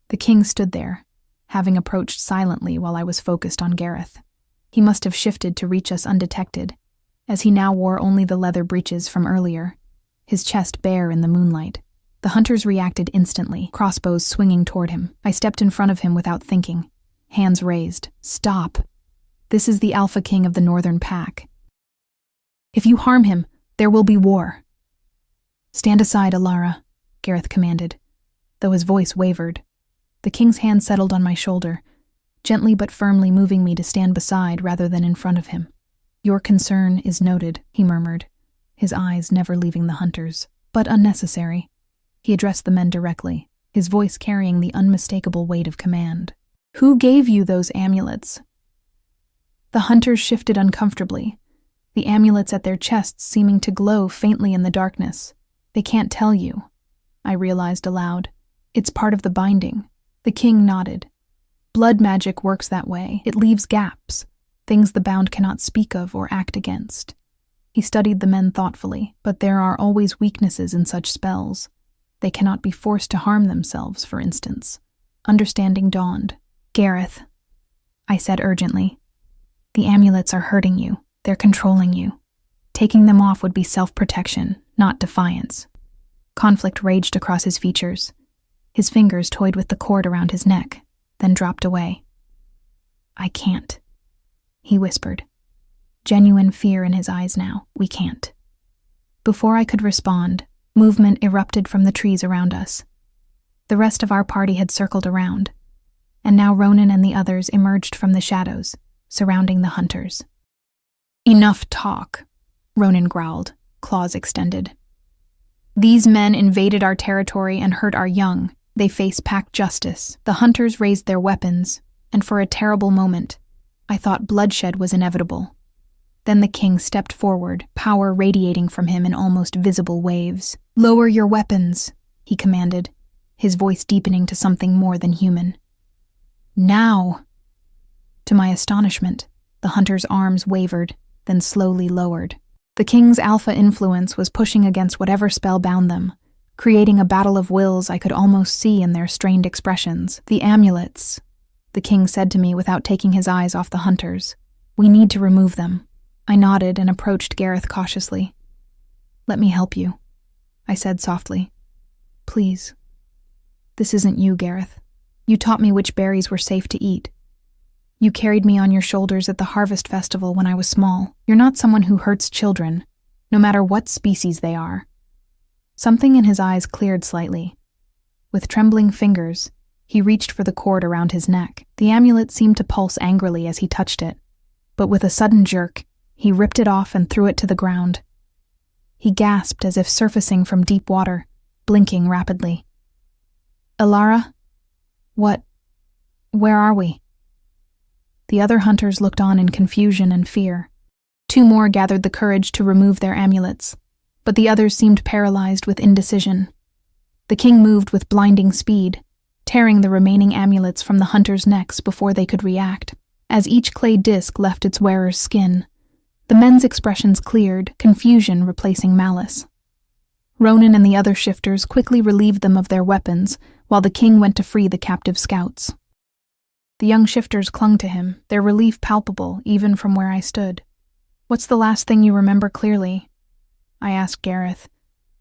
The king stood there, having approached silently while I was focused on Gareth. He must have shifted to reach us undetected, as he now wore only the leather breeches from earlier, his chest bare in the moonlight. The hunters reacted instantly, crossbows swinging toward him. I stepped in front of him without thinking, hands raised. Stop. This is the Alpha King of the Northern Pack. If you harm him, there will be war. Stand aside, Alara, Gareth commanded, though his voice wavered. The king's hand settled on my shoulder, gently but firmly moving me to stand beside rather than in front of him. Your concern is noted, he murmured, his eyes never leaving the hunters, but unnecessary. He addressed the men directly, his voice carrying the unmistakable weight of command. Who gave you those amulets? The hunters shifted uncomfortably, the amulets at their chests seeming to glow faintly in the darkness. They can't tell you, I realized aloud. It's part of the binding. The king nodded. Blood magic works that way. It leaves gaps, things the bound cannot speak of or act against. He studied the men thoughtfully, but there are always weaknesses in such spells. They cannot be forced to harm themselves, for instance. Understanding dawned. Gareth, I said urgently, the amulets are hurting you. They're controlling you. Taking them off would be self-protection, not defiance. Conflict raged across his features. His fingers toyed with the cord around his neck. then dropped away. "I can't," he whispered. Genuine fear in his eyes now. "We can't." Before I could respond, movement erupted from the trees around us. The rest of our party had circled around, and now Ronan and the others emerged from the shadows, surrounding the hunters. "Enough talk," Ronan growled, claws extended. "These men invaded our territory and hurt our young. They face pack justice." The hunters raised their weapons, and for a terrible moment, I thought bloodshed was inevitable. Then the king stepped forward, power radiating from him in almost visible waves. "Lower your weapons," he commanded, his voice deepening to something more than human. "Now!" To my astonishment, the hunter's arms wavered, then slowly lowered. The king's alpha influence was pushing against whatever spell bound them, creating a battle of wills I could almost see in their strained expressions. "The amulets," the king said to me without taking his eyes off the hunters. "We need to remove them." I nodded and approached Gareth cautiously. "Let me help you," I said softly. "Please." "This isn't you, Gareth. You taught me which berries were safe to eat. You carried me on your shoulders at the harvest festival when I was small. You're not someone who hurts children, no matter what species they are." Something in his eyes cleared slightly. With trembling fingers, he reached for the cord around his neck. The amulet seemed to pulse angrily as he touched it, but with a sudden jerk, he ripped it off and threw it to the ground. He gasped as if surfacing from deep water, blinking rapidly. "Alara? Where are we?" The other hunters looked on in confusion and fear. 2 more gathered the courage to remove their amulets, but the others seemed paralyzed with indecision. The king moved with blinding speed, tearing the remaining amulets from the hunters' necks before they could react. As each clay disc left its wearer's skin, the men's expressions cleared, confusion replacing malice. Ronan and the other shifters quickly relieved them of their weapons, while the king went to free the captive scouts. The young shifters clung to him, their relief palpable even from where I stood. "What's the last thing you remember clearly?" I asked Gareth,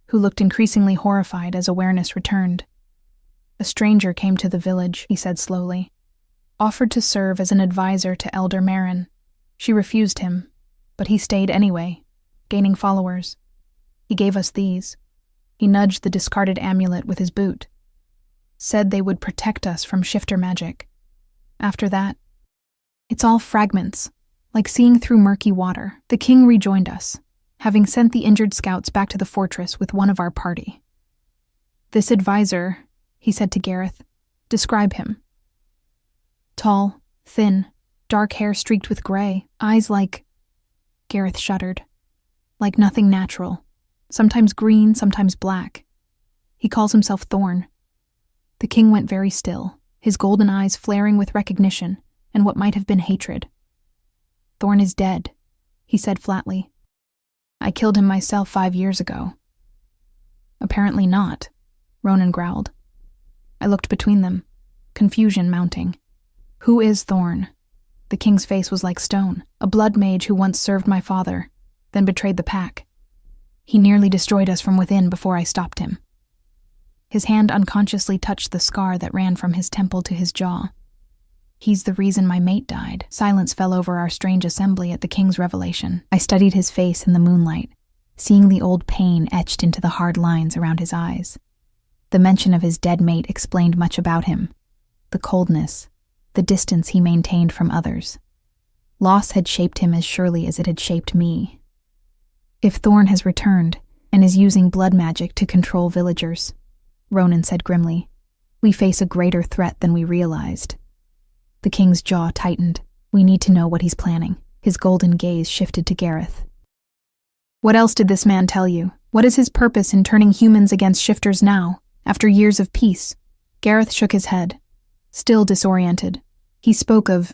who looked increasingly horrified as awareness returned. "A stranger came to the village," he said slowly. "Offered to serve as an advisor to Elder Marin. She refused him, but he stayed anyway, gaining followers. He gave us these." He nudged the discarded amulet with his boot. "Said they would protect us from shifter magic. After that, it's all fragments, like seeing through murky water." The king rejoined us, having sent the injured scouts back to the fortress with one of our party. "This advisor," he said to Gareth, "describe him." "Tall, thin, dark hair streaked with gray, eyes like—" Gareth shuddered. "Like nothing natural. Sometimes green, sometimes black. He calls himself Thorn." The king went very still, his golden eyes flaring with recognition and what might have been hatred. "Thorn is dead," he said flatly. "I killed him myself 5 years ago." "Apparently not," Ronan growled. I looked between them, confusion mounting. "Who is Thorn?" The king's face was like stone. "A blood mage who once served my father, then betrayed the pack. He nearly destroyed us from within before I stopped him." His hand unconsciously touched the scar that ran from his temple to his jaw. "He's the reason my mate died." Silence fell over our strange assembly at the king's revelation. I studied his face in the moonlight, seeing the old pain etched into the hard lines around his eyes. The mention of his dead mate explained much about him. The coldness, the distance he maintained from others. Loss had shaped him as surely as it had shaped me. "If Thorn has returned and is using blood magic to control villagers," Ronan said grimly, "we face a greater threat than we realized." The king's jaw tightened. "We need to know what he's planning." His golden gaze shifted to Gareth. "What else did this man tell you? What is his purpose in turning humans against shifters now, after years of peace?" Gareth shook his head, still disoriented. He spoke of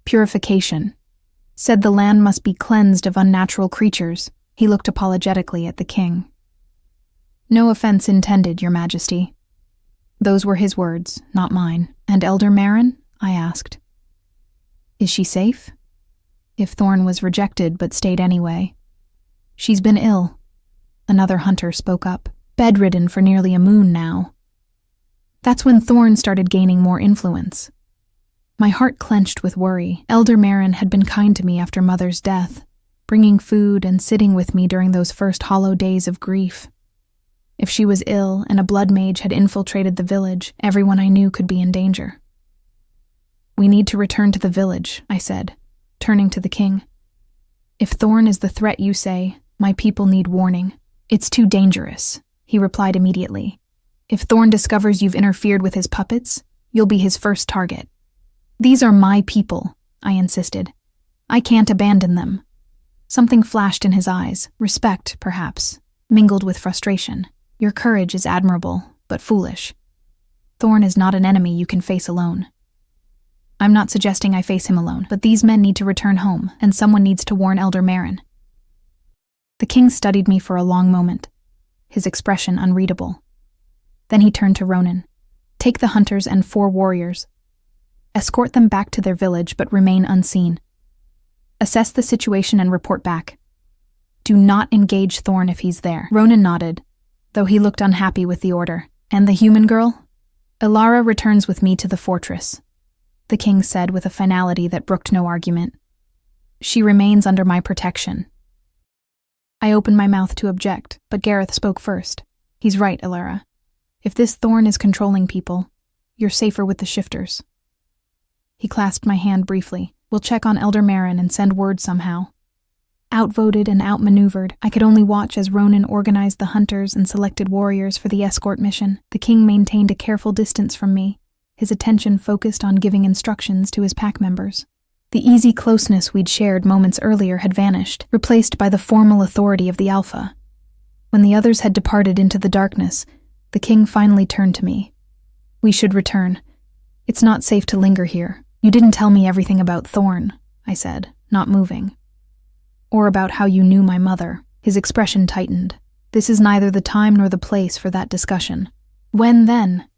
purification, said the land must be cleansed of unnatural creatures. He looked apologetically at the king. "No offense intended, your majesty." Those were his words, not mine. "And Elder Marin?" I asked. "Is she safe?" "If Thorn was rejected but stayed anyway." "She's been ill," another hunter spoke up. "Bedridden for nearly a moon now." That's when Thorn started gaining more influence. My heart clenched with worry. Elder Marin had been kind to me after Mother's death, bringing food and sitting with me during those first hollow days of grief. If she was ill and a blood mage had infiltrated the village, everyone I knew could be in danger. "We need to return to the village," I said, turning to the king. "If Thorn is the threat you say, my people need warning." "It's too dangerous," he replied immediately. "If Thorn discovers you've interfered with his puppets, you'll be his first target." "These are my people," I insisted. "I can't abandon them." Something flashed in his eyes, respect, perhaps, mingled with frustration. "Your courage is admirable, but foolish. Thorn is not an enemy you can face alone." "I'm not suggesting I face him alone, but these men need to return home, and someone needs to warn Elder Marin." The king studied me for a long moment, his expression unreadable. Then he turned to Ronan. "Take the hunters and 4 warriors. Escort them back to their village, but remain unseen. Assess the situation and report back. Do not engage Thorn if he's there." Ronan nodded, though he looked unhappy with the order. "And the human girl?" "Ilara returns with me to the fortress," the king said with a finality that brooked no argument. "She remains under my protection." I opened my mouth to object, but Gareth spoke first. "He's right, Ilara. If this Thorn is controlling people, you're safer with the shifters." He clasped my hand briefly. "We'll check on Elder Marin and send word somehow." Outvoted and outmaneuvered, I could only watch as Ronan organized the hunters and selected warriors for the escort mission. The king maintained a careful distance from me, his attention focused on giving instructions to his pack members. The easy closeness we'd shared moments earlier had vanished, replaced by the formal authority of the Alpha. When the others had departed into the darkness, the king finally turned to me. "We should return. It's not safe to linger here. You didn't tell me everything about Thorn," I said, not moving. "Or about how you knew my mother." His expression tightened. "This is neither the time nor the place for that discussion." "When then?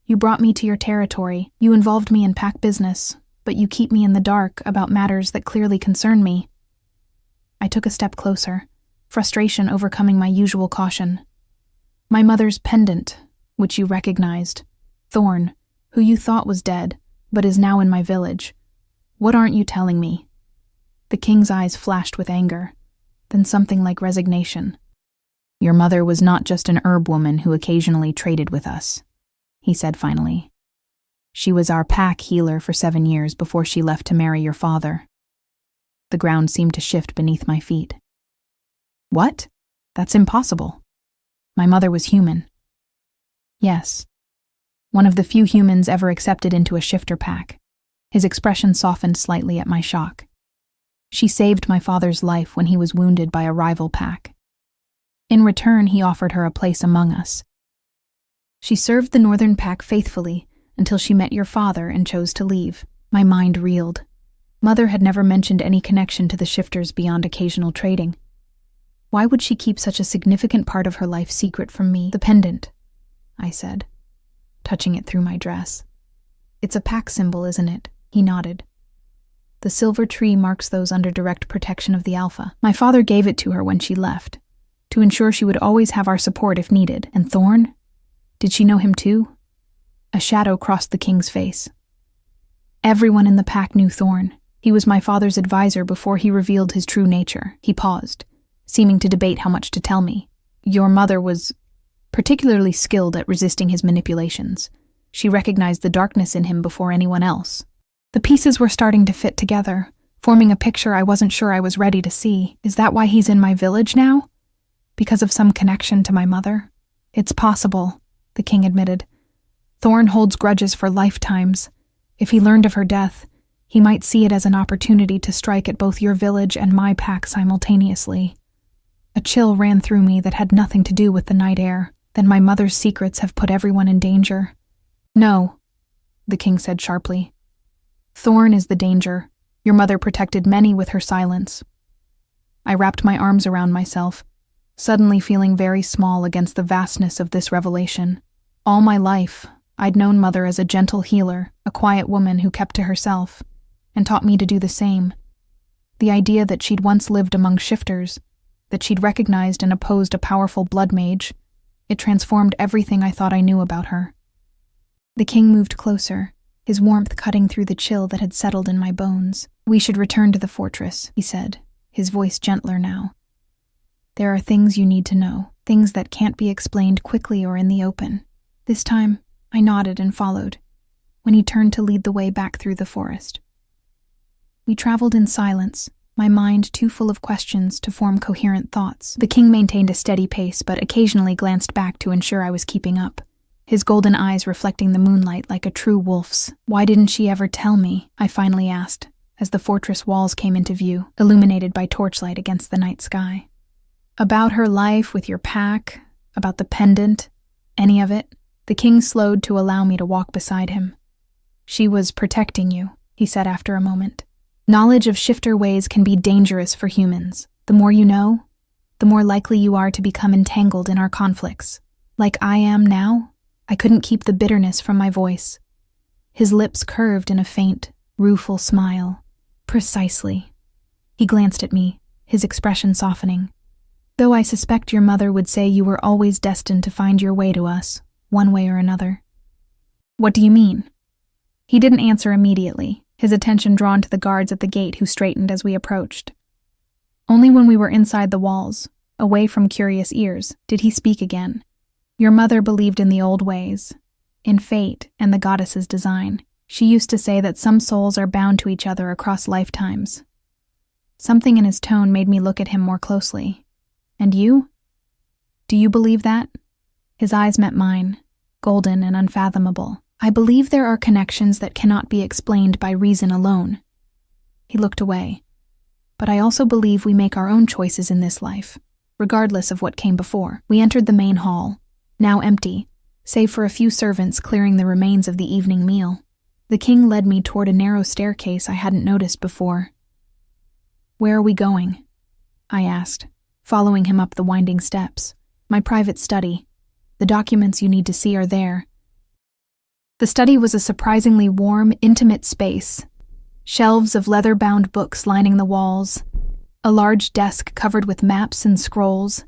You brought me to your territory, you involved me in pack business, but you keep me in the dark about matters that clearly concern me." I took a step closer, frustration overcoming my usual caution. "My mother's pendant, which you recognized. Thorn, who you thought was dead, but is now in my village. What aren't you telling me?" The king's eyes flashed with anger, then something like resignation. "Your mother was not just an herb woman who occasionally traded with us," he said finally. "She was our pack healer for 7 years before she left to marry your father." The ground seemed to shift beneath my feet. "What? That's impossible. My mother was human." "Yes. One of the few humans ever accepted into a shifter pack." His expression softened slightly at my shock. "She saved my father's life when he was wounded by a rival pack. In return, he offered her a place among us. She served the northern pack faithfully until she met your father and chose to leave." My mind reeled. Mother had never mentioned any connection to the shifters beyond occasional trading. Why would she keep such a significant part of her life secret from me? "The pendant," I said, touching it through my dress. "It's a pack symbol, isn't it?" He nodded. "The silver tree marks those under direct protection of the Alpha. My father gave it to her when she left, to ensure she would always have our support if needed. And Thorn? Did she know him too?" A shadow crossed the king's face. "Everyone in the pack knew Thorn. He was my father's advisor before he revealed his true nature." He paused, seeming to debate how much to tell me. "Your mother was particularly skilled at resisting his manipulations. She recognized the darkness in him before anyone else." The pieces were starting to fit together, forming a picture I wasn't sure I was ready to see. "Is that why he's in my village now? Because of some connection to my mother?" "It's possible," the king admitted. "Thorn holds grudges for lifetimes. If he learned of her death, he might see it as an opportunity to strike at both your village and my pack simultaneously." A chill ran through me that had nothing to do with the night air. "Then my mother's secrets have put everyone in danger." "No," the king said sharply. "Thorn is the danger. Your mother protected many with her silence." I wrapped my arms around myself, suddenly feeling very small against the vastness of this revelation. All my life, I'd known Mother as a gentle healer, a quiet woman who kept to herself, and taught me to do the same. The idea that she'd once lived among shifters, that she'd recognized and opposed a powerful blood mage, it transformed everything I thought I knew about her. The king moved closer, his warmth cutting through the chill that had settled in my bones. "We should return to the fortress," he said, his voice gentler now. "There are things you need to know, things that can't be explained quickly or in the open." This time, I nodded and followed, when he turned to lead the way back through the forest. We traveled in silence, my mind too full of questions to form coherent thoughts. The king maintained a steady pace, but occasionally glanced back to ensure I was keeping up, his golden eyes reflecting the moonlight like a true wolf's. "Why didn't she ever tell me?" I finally asked, as the fortress walls came into view, illuminated by torchlight against the night sky. "About her life with your pack, about the pendant, any of it?" The king slowed to allow me to walk beside him. "She was protecting you," he said after a moment. "Knowledge of shifter ways can be dangerous for humans. The more you know, the more likely you are to become entangled in our conflicts. Like I am now." I couldn't keep the bitterness from my voice. His lips curved in a faint, rueful smile. "Precisely." He glanced at me, his expression softening. "Though I suspect your mother would say you were always destined to find your way to us, one way or another." "What do you mean?" He didn't answer immediately, his attention drawn to the guards at the gate who straightened as we approached. Only when we were inside the walls, away from curious ears, did he speak again. "Your mother believed in the old ways, in fate and the goddess's design. She used to say that some souls are bound to each other across lifetimes." Something in his tone made me look at him more closely. "And you? Do you believe that?" His eyes met mine, golden and unfathomable. "I believe there are connections that cannot be explained by reason alone." He looked away. "But I also believe we make our own choices in this life, regardless of what came before." We entered the main hall, now empty, save for a few servants clearing the remains of the evening meal. The king led me toward a narrow staircase I hadn't noticed before. "Where are we going?" I asked, following him up the winding steps. "My private study. The documents you need to see are there." The study was a surprisingly warm, intimate space. Shelves of leather-bound books lining the walls, a large desk covered with maps and scrolls,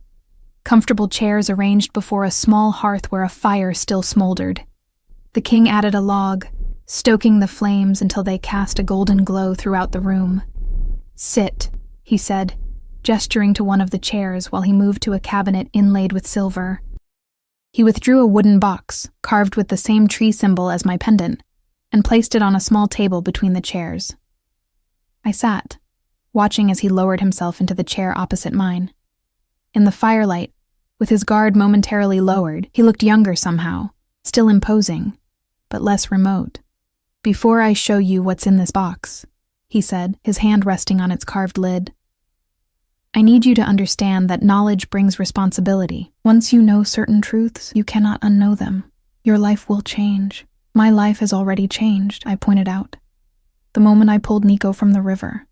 comfortable chairs arranged before a small hearth where a fire still smoldered. The king added a log, stoking the flames until they cast a golden glow throughout the room. "Sit," he said, gesturing to one of the chairs while he moved to a cabinet inlaid with silver. He withdrew a wooden box, carved with the same tree symbol as my pendant, and placed it on a small table between the chairs. I sat, watching as he lowered himself into the chair opposite mine. In the firelight, with his guard momentarily lowered, he looked younger somehow, still imposing, but less remote. "Before I show you what's in this box," he said, his hand resting on its carved lid, "I need you to understand that knowledge brings responsibility. Once you know certain truths, you cannot unknow them. Your life will change. My life has already changed," I pointed out. "The moment I pulled Nico from the river."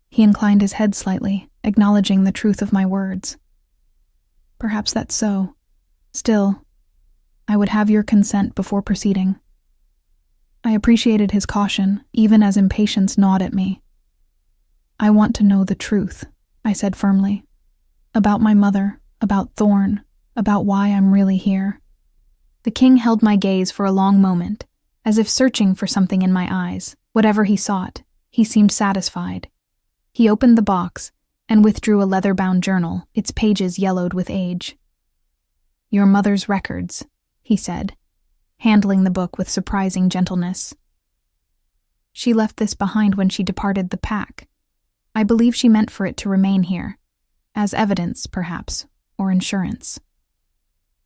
He inclined his head slightly, acknowledging the truth of my words. "Perhaps that's so. Still, I would have your consent before proceeding." I appreciated his caution, even as impatience gnawed at me. "I want to know the truth," I said firmly. "About my mother, about Thorn, about why I'm really here." The king held my gaze for a long moment, as if searching for something in my eyes. Whatever he sought, he seemed satisfied. He opened the box and withdrew a leather-bound journal, its pages yellowed with age. "Your mother's records," he said, handling the book with surprising gentleness. "She left this behind when she departed the pack. I believe she meant for it to remain here, as evidence, perhaps, or insurance."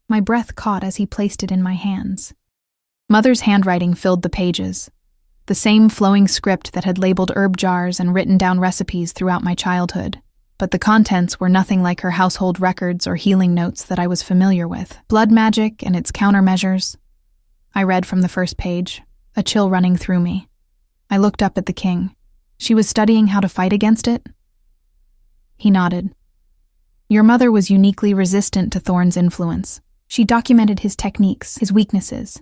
My breath caught as he placed it in my hands. Mother's handwriting filled the pages, the same flowing script that had labeled herb jars and written down recipes throughout my childhood. But the contents were nothing like her household records or healing notes that I was familiar with. "Blood magic and its countermeasures," I read from the first page, a chill running through me. I looked up at the king. "She was studying how to fight against it?" He nodded. "Your mother was uniquely resistant to Thorn's influence. She documented his techniques, his weaknesses.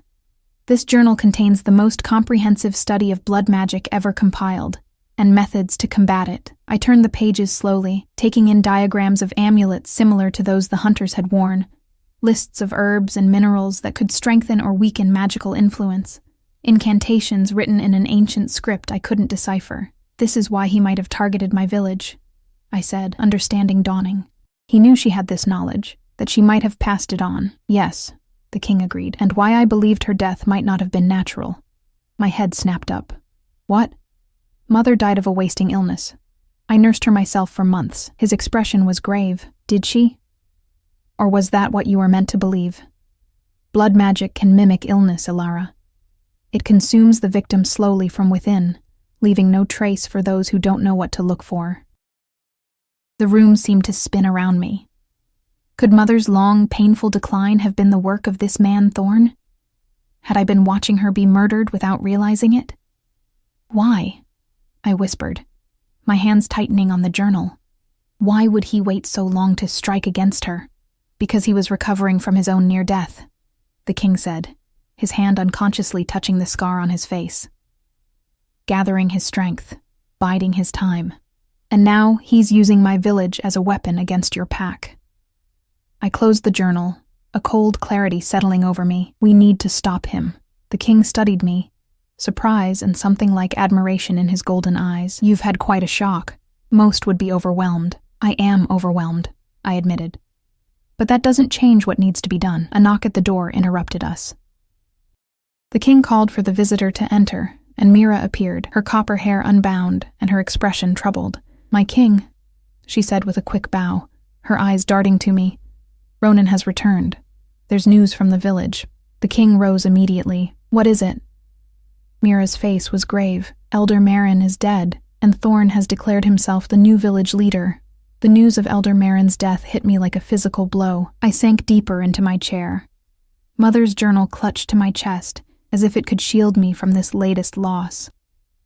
This journal contains the most comprehensive study of blood magic ever compiled, and methods to combat it." I turned the pages slowly, taking in diagrams of amulets similar to those the hunters had worn, lists of herbs and minerals that could strengthen or weaken magical influence, Incantations written in an ancient script I couldn't decipher. This is why he might have targeted my village, I said, understanding dawning. He knew she had this knowledge, that she might have passed it on. Yes, the king agreed, and why I believed her death might not have been natural. My head snapped up. What? Mother died of a wasting illness. I nursed her myself for months. His expression was grave. Did she? Or was that what you were meant to believe? Blood magic can mimic illness, Ilara. It consumes the victim slowly from within, leaving no trace for those who don't know what to look for. The room seemed to spin around me. Could Mother's long, painful decline have been the work of this man Thorn? Had I been watching her be murdered without realizing it? Why? I whispered, my hands tightening on the journal. Why would he wait so long to strike against her? Because he was recovering from his own near death, the king said, his hand unconsciously touching the scar on his face. Gathering his strength, biding his time. And now he's using my village as a weapon against your pack. I closed the journal, a cold clarity settling over me. We need to stop him. The king studied me, surprise and something like admiration in his golden eyes. You've had quite a shock. Most would be overwhelmed. I am overwhelmed, I admitted. But that doesn't change what needs to be done. A knock at the door interrupted us. The king called for the visitor to enter, and Mira appeared, her copper hair unbound and her expression troubled. My king, she said with a quick bow, her eyes darting to me. Ronan has returned. There's news from the village. The king rose immediately. What is it? Mira's face was grave. Elder Marin is dead, and Thorn has declared himself the new village leader. The news of Elder Marin's death hit me like a physical blow. I sank deeper into my chair. Mother's journal clutched to my chest, as if it could shield me from this latest loss.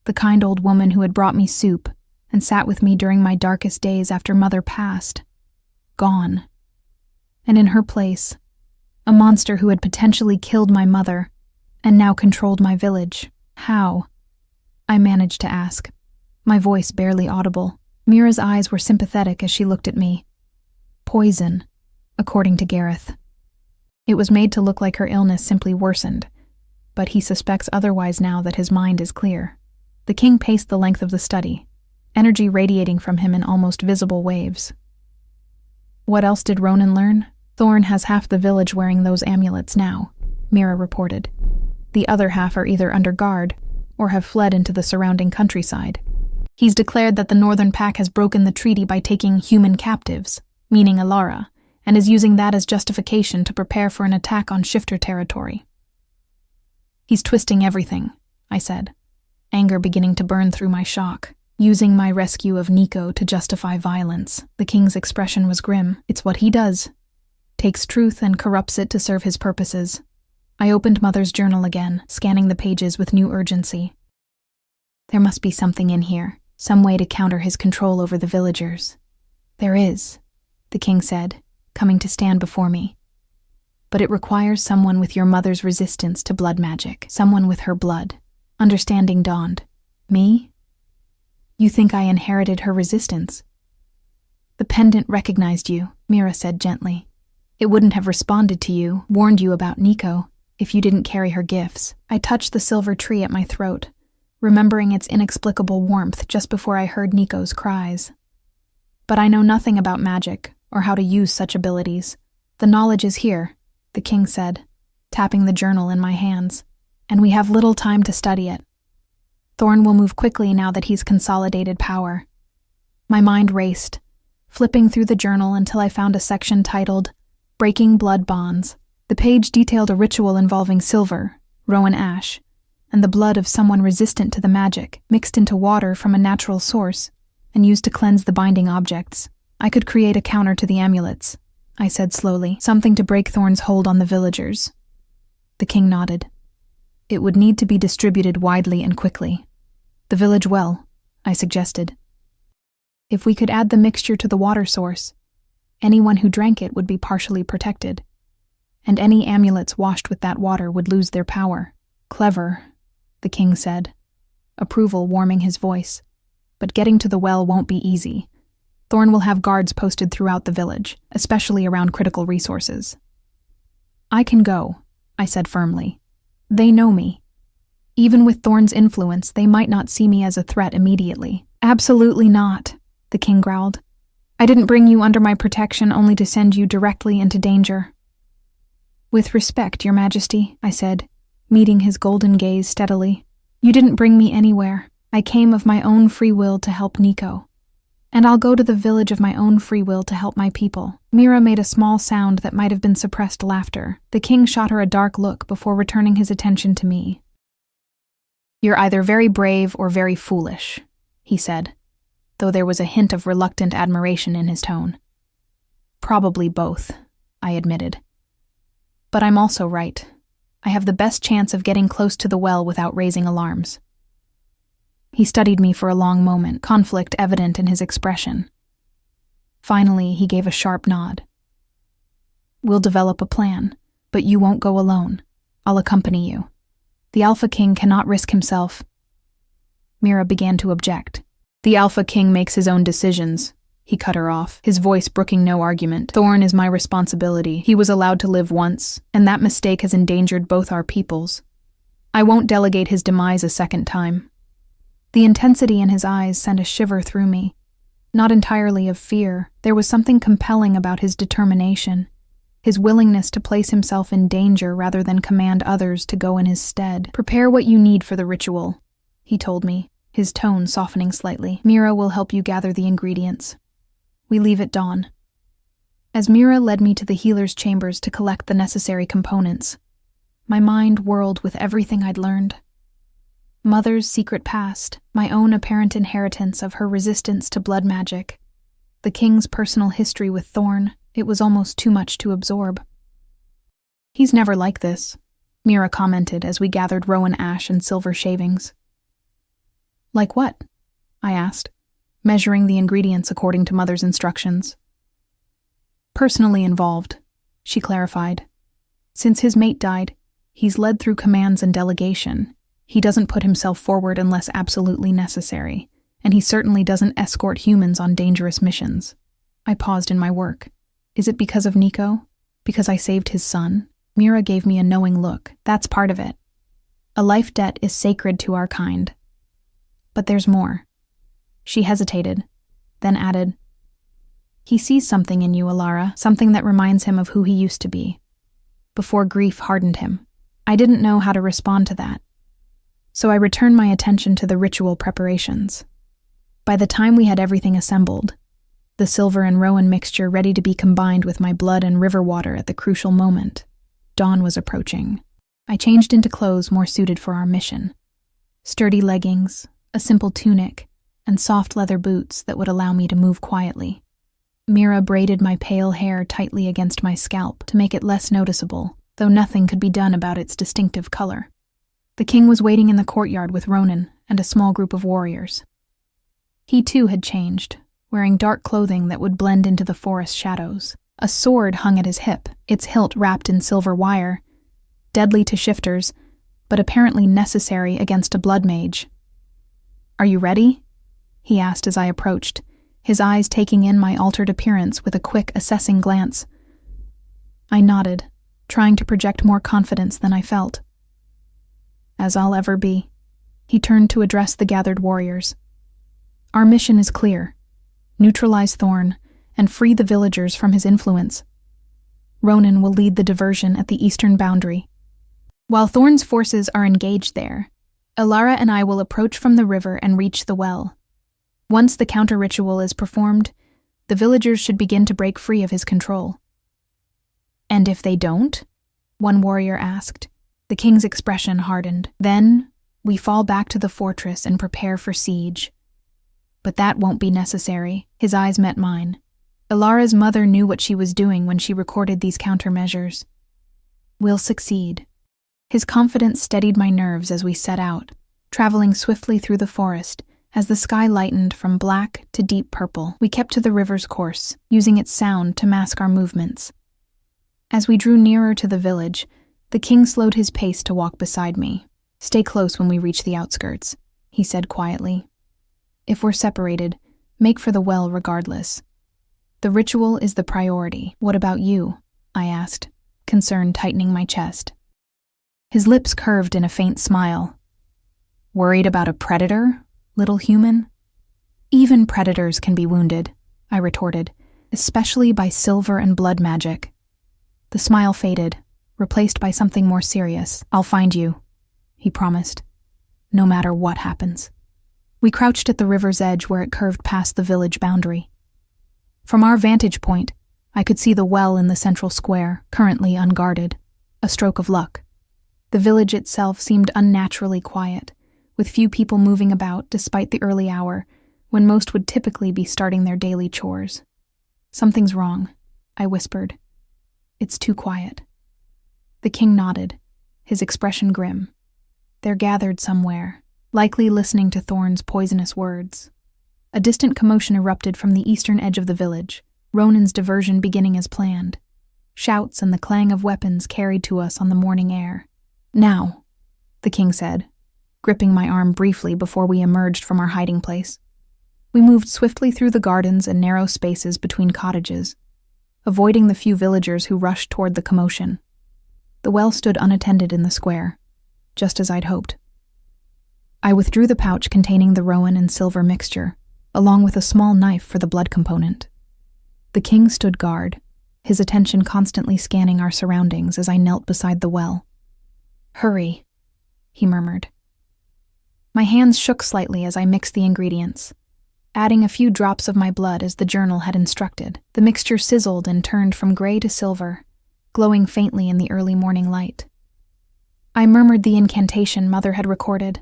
The kind old woman who had brought me soup and sat with me during my darkest days after Mother passed. Gone. And in her place, a monster who had potentially killed my mother and now controlled my village. How? I managed to ask, my voice barely audible. Mira's eyes were sympathetic as she looked at me. Poison, according to Gareth. It was made to look like her illness simply worsened, but he suspects otherwise now that his mind is clear. The king paced the length of the study, energy radiating from him in almost visible waves. What else did Ronan learn? Thorn has half the village wearing those amulets now, Mira reported. The other half are either under guard or have fled into the surrounding countryside. He's declared that the Northern Pack has broken the treaty by taking human captives, meaning Ilara, and is using that as justification to prepare for an attack on Shifter territory. He's twisting everything, I said, anger beginning to burn through my shock. Using my rescue of Nico to justify violence. The king's expression was grim. It's what he does. Takes truth and corrupts it to serve his purposes. I opened Mother's journal again, scanning the pages with new urgency. There must be something in here, some way to counter his control over the villagers. There is, the king said, coming to stand before me. But it requires someone with your mother's resistance to blood magic, someone with her blood. Understanding dawned. Me? You think I inherited her resistance? The pendant recognized you, Mira said gently. It wouldn't have responded to you, warned you about Nico, if you didn't carry her gifts. I touched the silver tree at my throat, remembering its inexplicable warmth just before I heard Nico's cries. But I know nothing about magic, or how to use such abilities. The knowledge is here, the king said, tapping the journal in my hands, and we have little time to study it. Thorn will move quickly now that he's consolidated power. My mind raced, flipping through the journal until I found a section titled, Breaking Blood Bonds. The page detailed a ritual involving silver, rowan ash, and the blood of someone resistant to the magic, mixed into water from a natural source, and used to cleanse the binding objects. I could create a counter to the amulets, I said slowly, something to break Thorn's hold on the villagers. The king nodded. It would need to be distributed widely and quickly. The village well, I suggested. If we could add the mixture to the water source, anyone who drank it would be partially protected, and any amulets washed with that water would lose their power. Clever, the king said, approval warming his voice. But getting to the well won't be easy. Thorn will have guards posted throughout the village, especially around critical resources. I can go, I said firmly. They know me. Even with Thorn's influence, they might not see me as a threat immediately. Absolutely not, the king growled. I didn't bring you under my protection only to send you directly into danger. With respect, your majesty, I said, meeting his golden gaze steadily. You didn't bring me anywhere. I came of my own free will to help Nico. And I'll go to the village of my own free will to help my people. Mira made a small sound that might have been suppressed laughter. The king shot her a dark look before returning his attention to me. You're either very brave or very foolish, he said, though there was a hint of reluctant admiration in his tone. Probably both, I admitted. But I'm also right. I have the best chance of getting close to the well without raising alarms. He studied me for a long moment, conflict evident in his expression. Finally, he gave a sharp nod. We'll develop a plan, but you won't go alone. I'll accompany you. The Alpha King cannot risk himself. Mira began to object. The Alpha King makes his own decisions. He cut her off, his voice brooking no argument. Thorn is my responsibility. He was allowed to live once, and that mistake has endangered both our peoples. I won't delegate his demise a second time. The intensity in his eyes sent a shiver through me. Not entirely of fear, there was something compelling about his determination, his willingness to place himself in danger rather than command others to go in his stead. Prepare what you need for the ritual, he told me, his tone softening slightly. Mira will help you gather the ingredients. We leave at dawn. As Mira led me to the healer's chambers to collect the necessary components, my mind whirled with everything I'd learned. Mother's secret past, my own apparent inheritance of her resistance to blood magic, the king's personal history with Thorn. It was almost too much to absorb. He's never like this, Mira commented as we gathered rowan ash and silver shavings. Like what? I asked, measuring the ingredients according to Mother's instructions. Personally involved, she clarified. Since his mate died, he's led through commands and delegation. He doesn't put himself forward unless absolutely necessary, and he certainly doesn't escort humans on dangerous missions. I paused in my work. Is it because of Nico? Because I saved his son? Mira gave me a knowing look. That's part of it. A life debt is sacred to our kind. But there's more. She hesitated, then added, He sees something in you, Alara, something that reminds him of who he used to be, before grief hardened him. I didn't know how to respond to that, so I returned my attention to the ritual preparations. By the time we had everything assembled, the silver and rowan mixture ready to be combined with my blood and river water at the crucial moment, dawn was approaching. I changed into clothes more suited for our mission. Sturdy leggings, a simple tunic, and soft leather boots that would allow me to move quietly. Mira braided my pale hair tightly against my scalp to make it less noticeable, though nothing could be done about its distinctive color. The king was waiting in the courtyard with Ronan and a small group of warriors. He too had changed, wearing dark clothing that would blend into the forest shadows. A sword hung at his hip, its hilt wrapped in silver wire, deadly to shifters, but apparently necessary against a blood mage. Are you ready? He asked as I approached, his eyes taking in my altered appearance with a quick, assessing glance. I nodded, trying to project more confidence than I felt. As I'll ever be. He turned to address the gathered warriors. Our mission is clear. Neutralize Thorn and free the villagers from his influence. Ronan will lead the diversion at the eastern boundary. While Thorn's forces are engaged there, Alara and I will approach from the river and reach the well. Once the counter-ritual is performed, the villagers should begin to break free of his control. And if they don't? One warrior asked. The king's expression hardened. Then, we fall back to the fortress and prepare for siege. But that won't be necessary. His eyes met mine. Alara's mother knew what she was doing when she recorded these countermeasures. We'll succeed. His confidence steadied my nerves as we set out, traveling swiftly through the forest. As the sky lightened from black to deep purple, we kept to the river's course, using its sound to mask our movements. As we drew nearer to the village, the king slowed his pace to walk beside me. Stay close when we reach the outskirts, he said quietly. If we're separated, make for the well regardless. The ritual is the priority. What about you? I asked, concern tightening my chest. His lips curved in a faint smile. Worried about a predator, little human? Even predators can be wounded, I retorted, especially by silver and blood magic. The smile faded, replaced by something more serious. I'll find you, he promised, no matter what happens. We crouched at the river's edge where it curved past the village boundary. From our vantage point, I could see the well in the central square, currently unguarded. A stroke of luck. The village itself seemed unnaturally quiet, with few people moving about despite the early hour, when most would typically be starting their daily chores. Something's wrong, I whispered. It's too quiet. The king nodded, his expression grim. They're gathered somewhere, likely listening to Thorn's poisonous words. A distant commotion erupted from the eastern edge of the village, Ronan's diversion beginning as planned. Shouts and the clang of weapons carried to us on the morning air. Now, the king said, gripping my arm briefly before we emerged from our hiding place. We moved swiftly through the gardens and narrow spaces between cottages, avoiding the few villagers who rushed toward the commotion. The well stood unattended in the square, just as I'd hoped. I withdrew the pouch containing the rowan and silver mixture, along with a small knife for the blood component. The king stood guard, his attention constantly scanning our surroundings as I knelt beside the well. Hurry, he murmured. My hands shook slightly as I mixed the ingredients, adding a few drops of my blood as the journal had instructed. The mixture sizzled and turned from gray to silver, glowing faintly in the early morning light. I murmured the incantation Mother had recorded,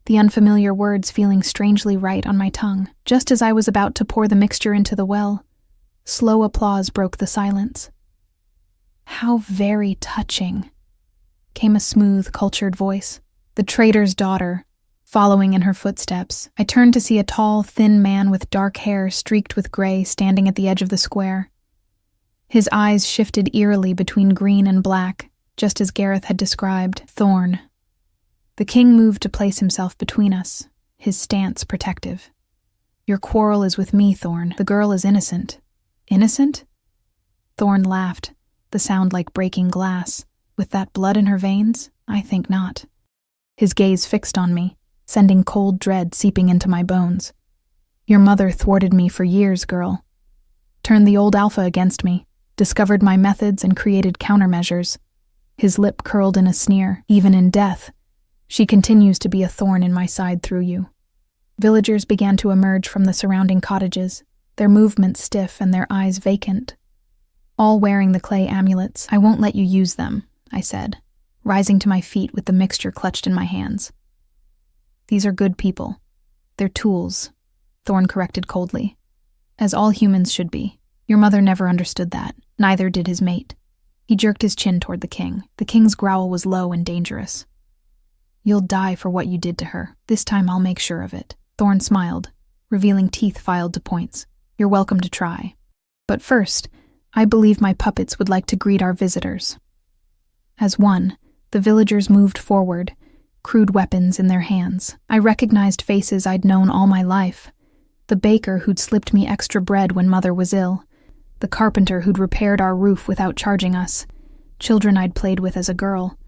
the unfamiliar words feeling strangely right on my tongue. Just as I was about to pour the mixture into the well, slow applause broke the silence. How very touching, came a smooth, cultured voice. The trader's daughter, following in her footsteps. I turned to see a tall, thin man with dark hair streaked with gray standing at the edge of the square. His eyes shifted eerily between green and black, just as Gareth had described. Thorn. The king moved to place himself between us, his stance protective. Your quarrel is with me, Thorn. The girl is innocent. Innocent? Thorn laughed, the sound like breaking glass. With that blood in her veins? I think not. His gaze fixed on me, sending cold dread seeping into my bones. Your mother thwarted me for years, girl. Turned the old alpha against me, discovered my methods and created countermeasures. His lip curled in a sneer. Even in death, she continues to be a thorn in my side through you. Villagers began to emerge from the surrounding cottages, their movements stiff and their eyes vacant. All wearing the clay amulets. I won't let you use them, I said, rising to my feet with the mixture clutched in my hands. These are good people. They're tools, Thorn corrected coldly. As all humans should be. Your mother never understood that. Neither did his mate. He jerked his chin toward the king. The king's growl was low and dangerous. You'll die for what you did to her. This time I'll make sure of it. Thorn smiled, revealing teeth filed to points. You're welcome to try. But first, I believe my puppets would like to greet our visitors. As one, the villagers moved forward, crude weapons in their hands. I recognized faces I'd known all my life. The baker who'd slipped me extra bread when Mother was ill. The carpenter who'd repaired our roof without charging us. Children I'd played with as a girl.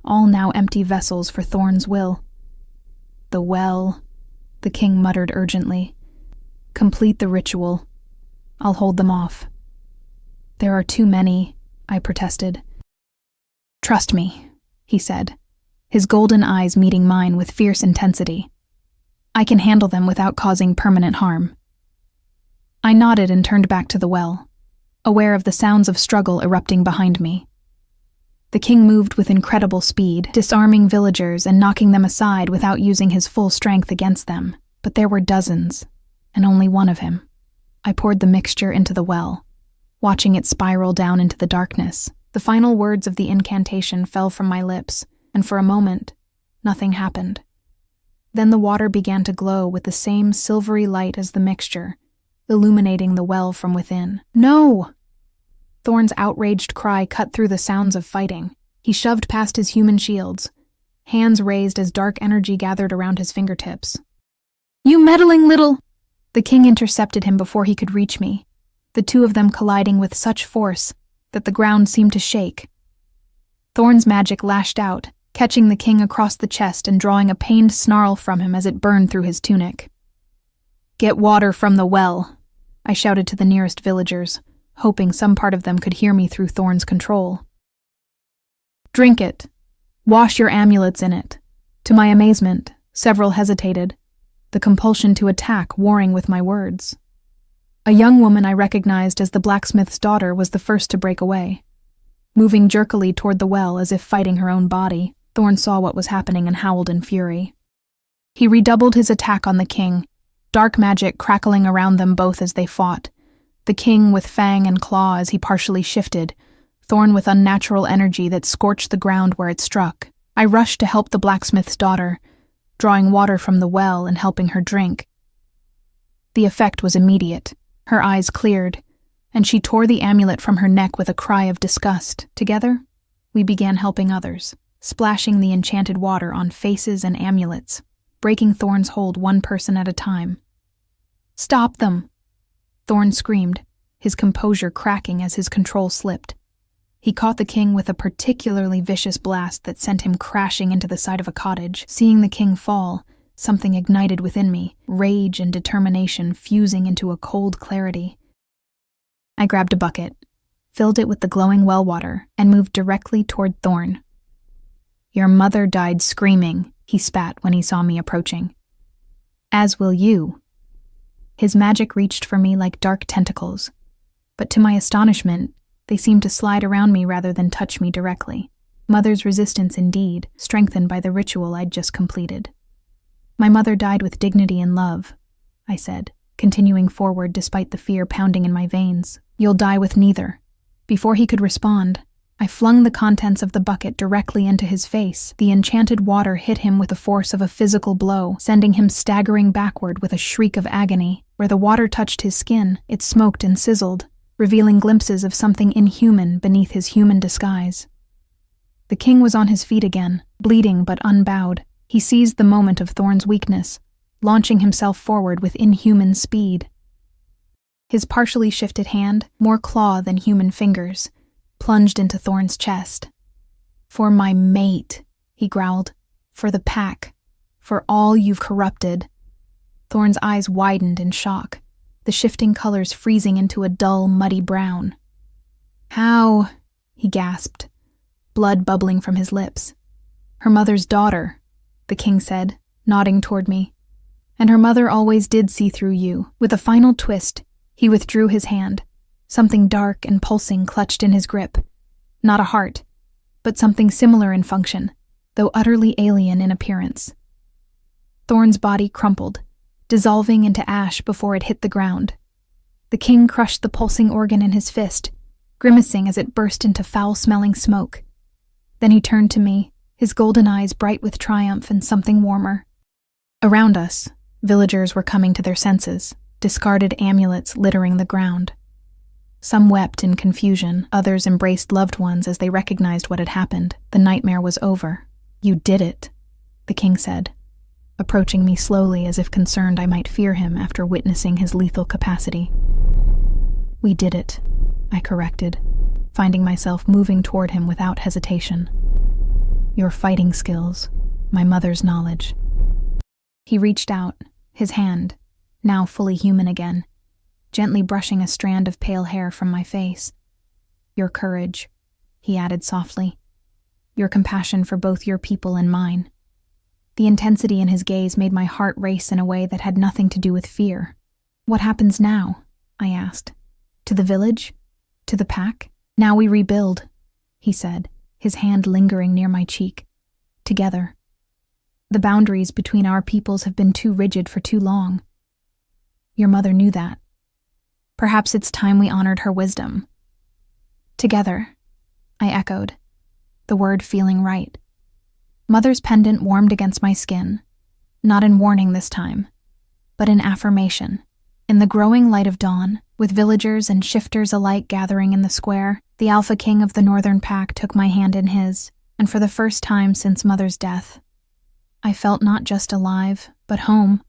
All now empty vessels for Thorn's will. The well, the king muttered urgently. Complete the ritual. I'll hold them off. There are too many, I protested. Trust me, he said, his golden eyes meeting mine with fierce intensity. I can handle them without causing permanent harm. I nodded and turned back to the well, aware of the sounds of struggle erupting behind me. The king moved with incredible speed, disarming villagers and knocking them aside without using his full strength against them. But there were dozens, and only one of him. I poured the mixture into the well, watching it spiral down into the darkness. The final words of the incantation fell from my lips, and for a moment, nothing happened. Then the water began to glow with the same silvery light as the mixture, illuminating the well from within. No! Thorn's outraged cry cut through the sounds of fighting. He shoved past his human shields, hands raised as dark energy gathered around his fingertips. You meddling little... The king intercepted him before he could reach me, the two of them colliding with such force that the ground seemed to shake. Thorn's magic lashed out, catching the king across the chest and drawing a pained snarl from him as it burned through his tunic. "Get water from the well," I shouted to the nearest villagers, hoping some part of them could hear me through Thorn's control. "Drink it. Wash your amulets in it." To my amazement, several hesitated, the compulsion to attack warring with my words. A young woman I recognized as the blacksmith's daughter was the first to break away. Moving jerkily toward the well as if fighting her own body, Thorn saw what was happening and howled in fury. He redoubled his attack on the king, dark magic crackling around them both as they fought, the king with fang and claw as he partially shifted, Thorn with unnatural energy that scorched the ground where it struck. I rushed to help the blacksmith's daughter, drawing water from the well and helping her drink. The effect was immediate. Her eyes cleared, and she tore the amulet from her neck with a cry of disgust. Together, we began helping others, splashing the enchanted water on faces and amulets, breaking Thorn's hold one person at a time. "Stop them!" Thorn screamed, his composure cracking as his control slipped. He caught the king with a particularly vicious blast that sent him crashing into the side of a cottage. Seeing the king fall, something ignited within me, rage and determination fusing into a cold clarity. I grabbed a bucket, filled it with the glowing well water, and moved directly toward Thorn. "Your mother died screaming," he spat when he saw me approaching. "As will you." His magic reached for me like dark tentacles, but to my astonishment, they seemed to slide around me rather than touch me directly. Mother's resistance indeed, strengthened by the ritual I'd just completed. "My mother died with dignity and love," I said, continuing forward despite the fear pounding in my veins. "You'll die with neither." Before he could respond, I flung the contents of the bucket directly into his face. The enchanted water hit him with the force of a physical blow, sending him staggering backward with a shriek of agony. Where the water touched his skin, it smoked and sizzled, revealing glimpses of something inhuman beneath his human disguise. The king was on his feet again, bleeding but unbowed. He seized the moment of Thorn's weakness, launching himself forward with inhuman speed. His partially shifted hand, more claw than human fingers, plunged into Thorn's chest. "For my mate," he growled. "For the pack. For all you've corrupted." Thorn's eyes widened in shock, the shifting colors freezing into a dull, muddy brown. "How?" he gasped, blood bubbling from his lips. "Her mother's daughter," the king said, nodding toward me. "And her mother always did see through you." With a final twist, he withdrew his hand. Something dark and pulsing clutched in his grip. Not a heart, but something similar in function, though utterly alien in appearance. Thorn's body crumpled, dissolving into ash before it hit the ground. The king crushed the pulsing organ in his fist, grimacing as it burst into foul-smelling smoke. Then he turned to me, his golden eyes bright with triumph and something warmer. Around us, villagers were coming to their senses, discarded amulets littering the ground. Some wept in confusion, others embraced loved ones as they recognized what had happened. The nightmare was over. "You did it," the king said, approaching me slowly as if concerned I might fear him after witnessing his lethal capacity. "We did it," I corrected, finding myself moving toward him without hesitation. "Your fighting skills, my mother's knowledge." He reached out, his hand, now fully human again, gently brushing a strand of pale hair from my face. "Your courage," he added softly. "Your compassion for both your people and mine." The intensity in his gaze made my heart race in a way that had nothing to do with fear. "What happens now?" I asked. "To the village? To the pack?" "Now we rebuild," he said, his hand lingering near my cheek. "Together. The boundaries between our peoples have been too rigid for too long. Your mother knew that. Perhaps it's time we honored her wisdom." "Together," I echoed, the word feeling right. Mother's pendant warmed against my skin, not in warning this time, but in affirmation. In the growing light of dawn, with villagers and shifters alike gathering in the square, the Alpha King of the Northern Pack took my hand in his, and for the first time since Mother's death, I felt not just alive, but home.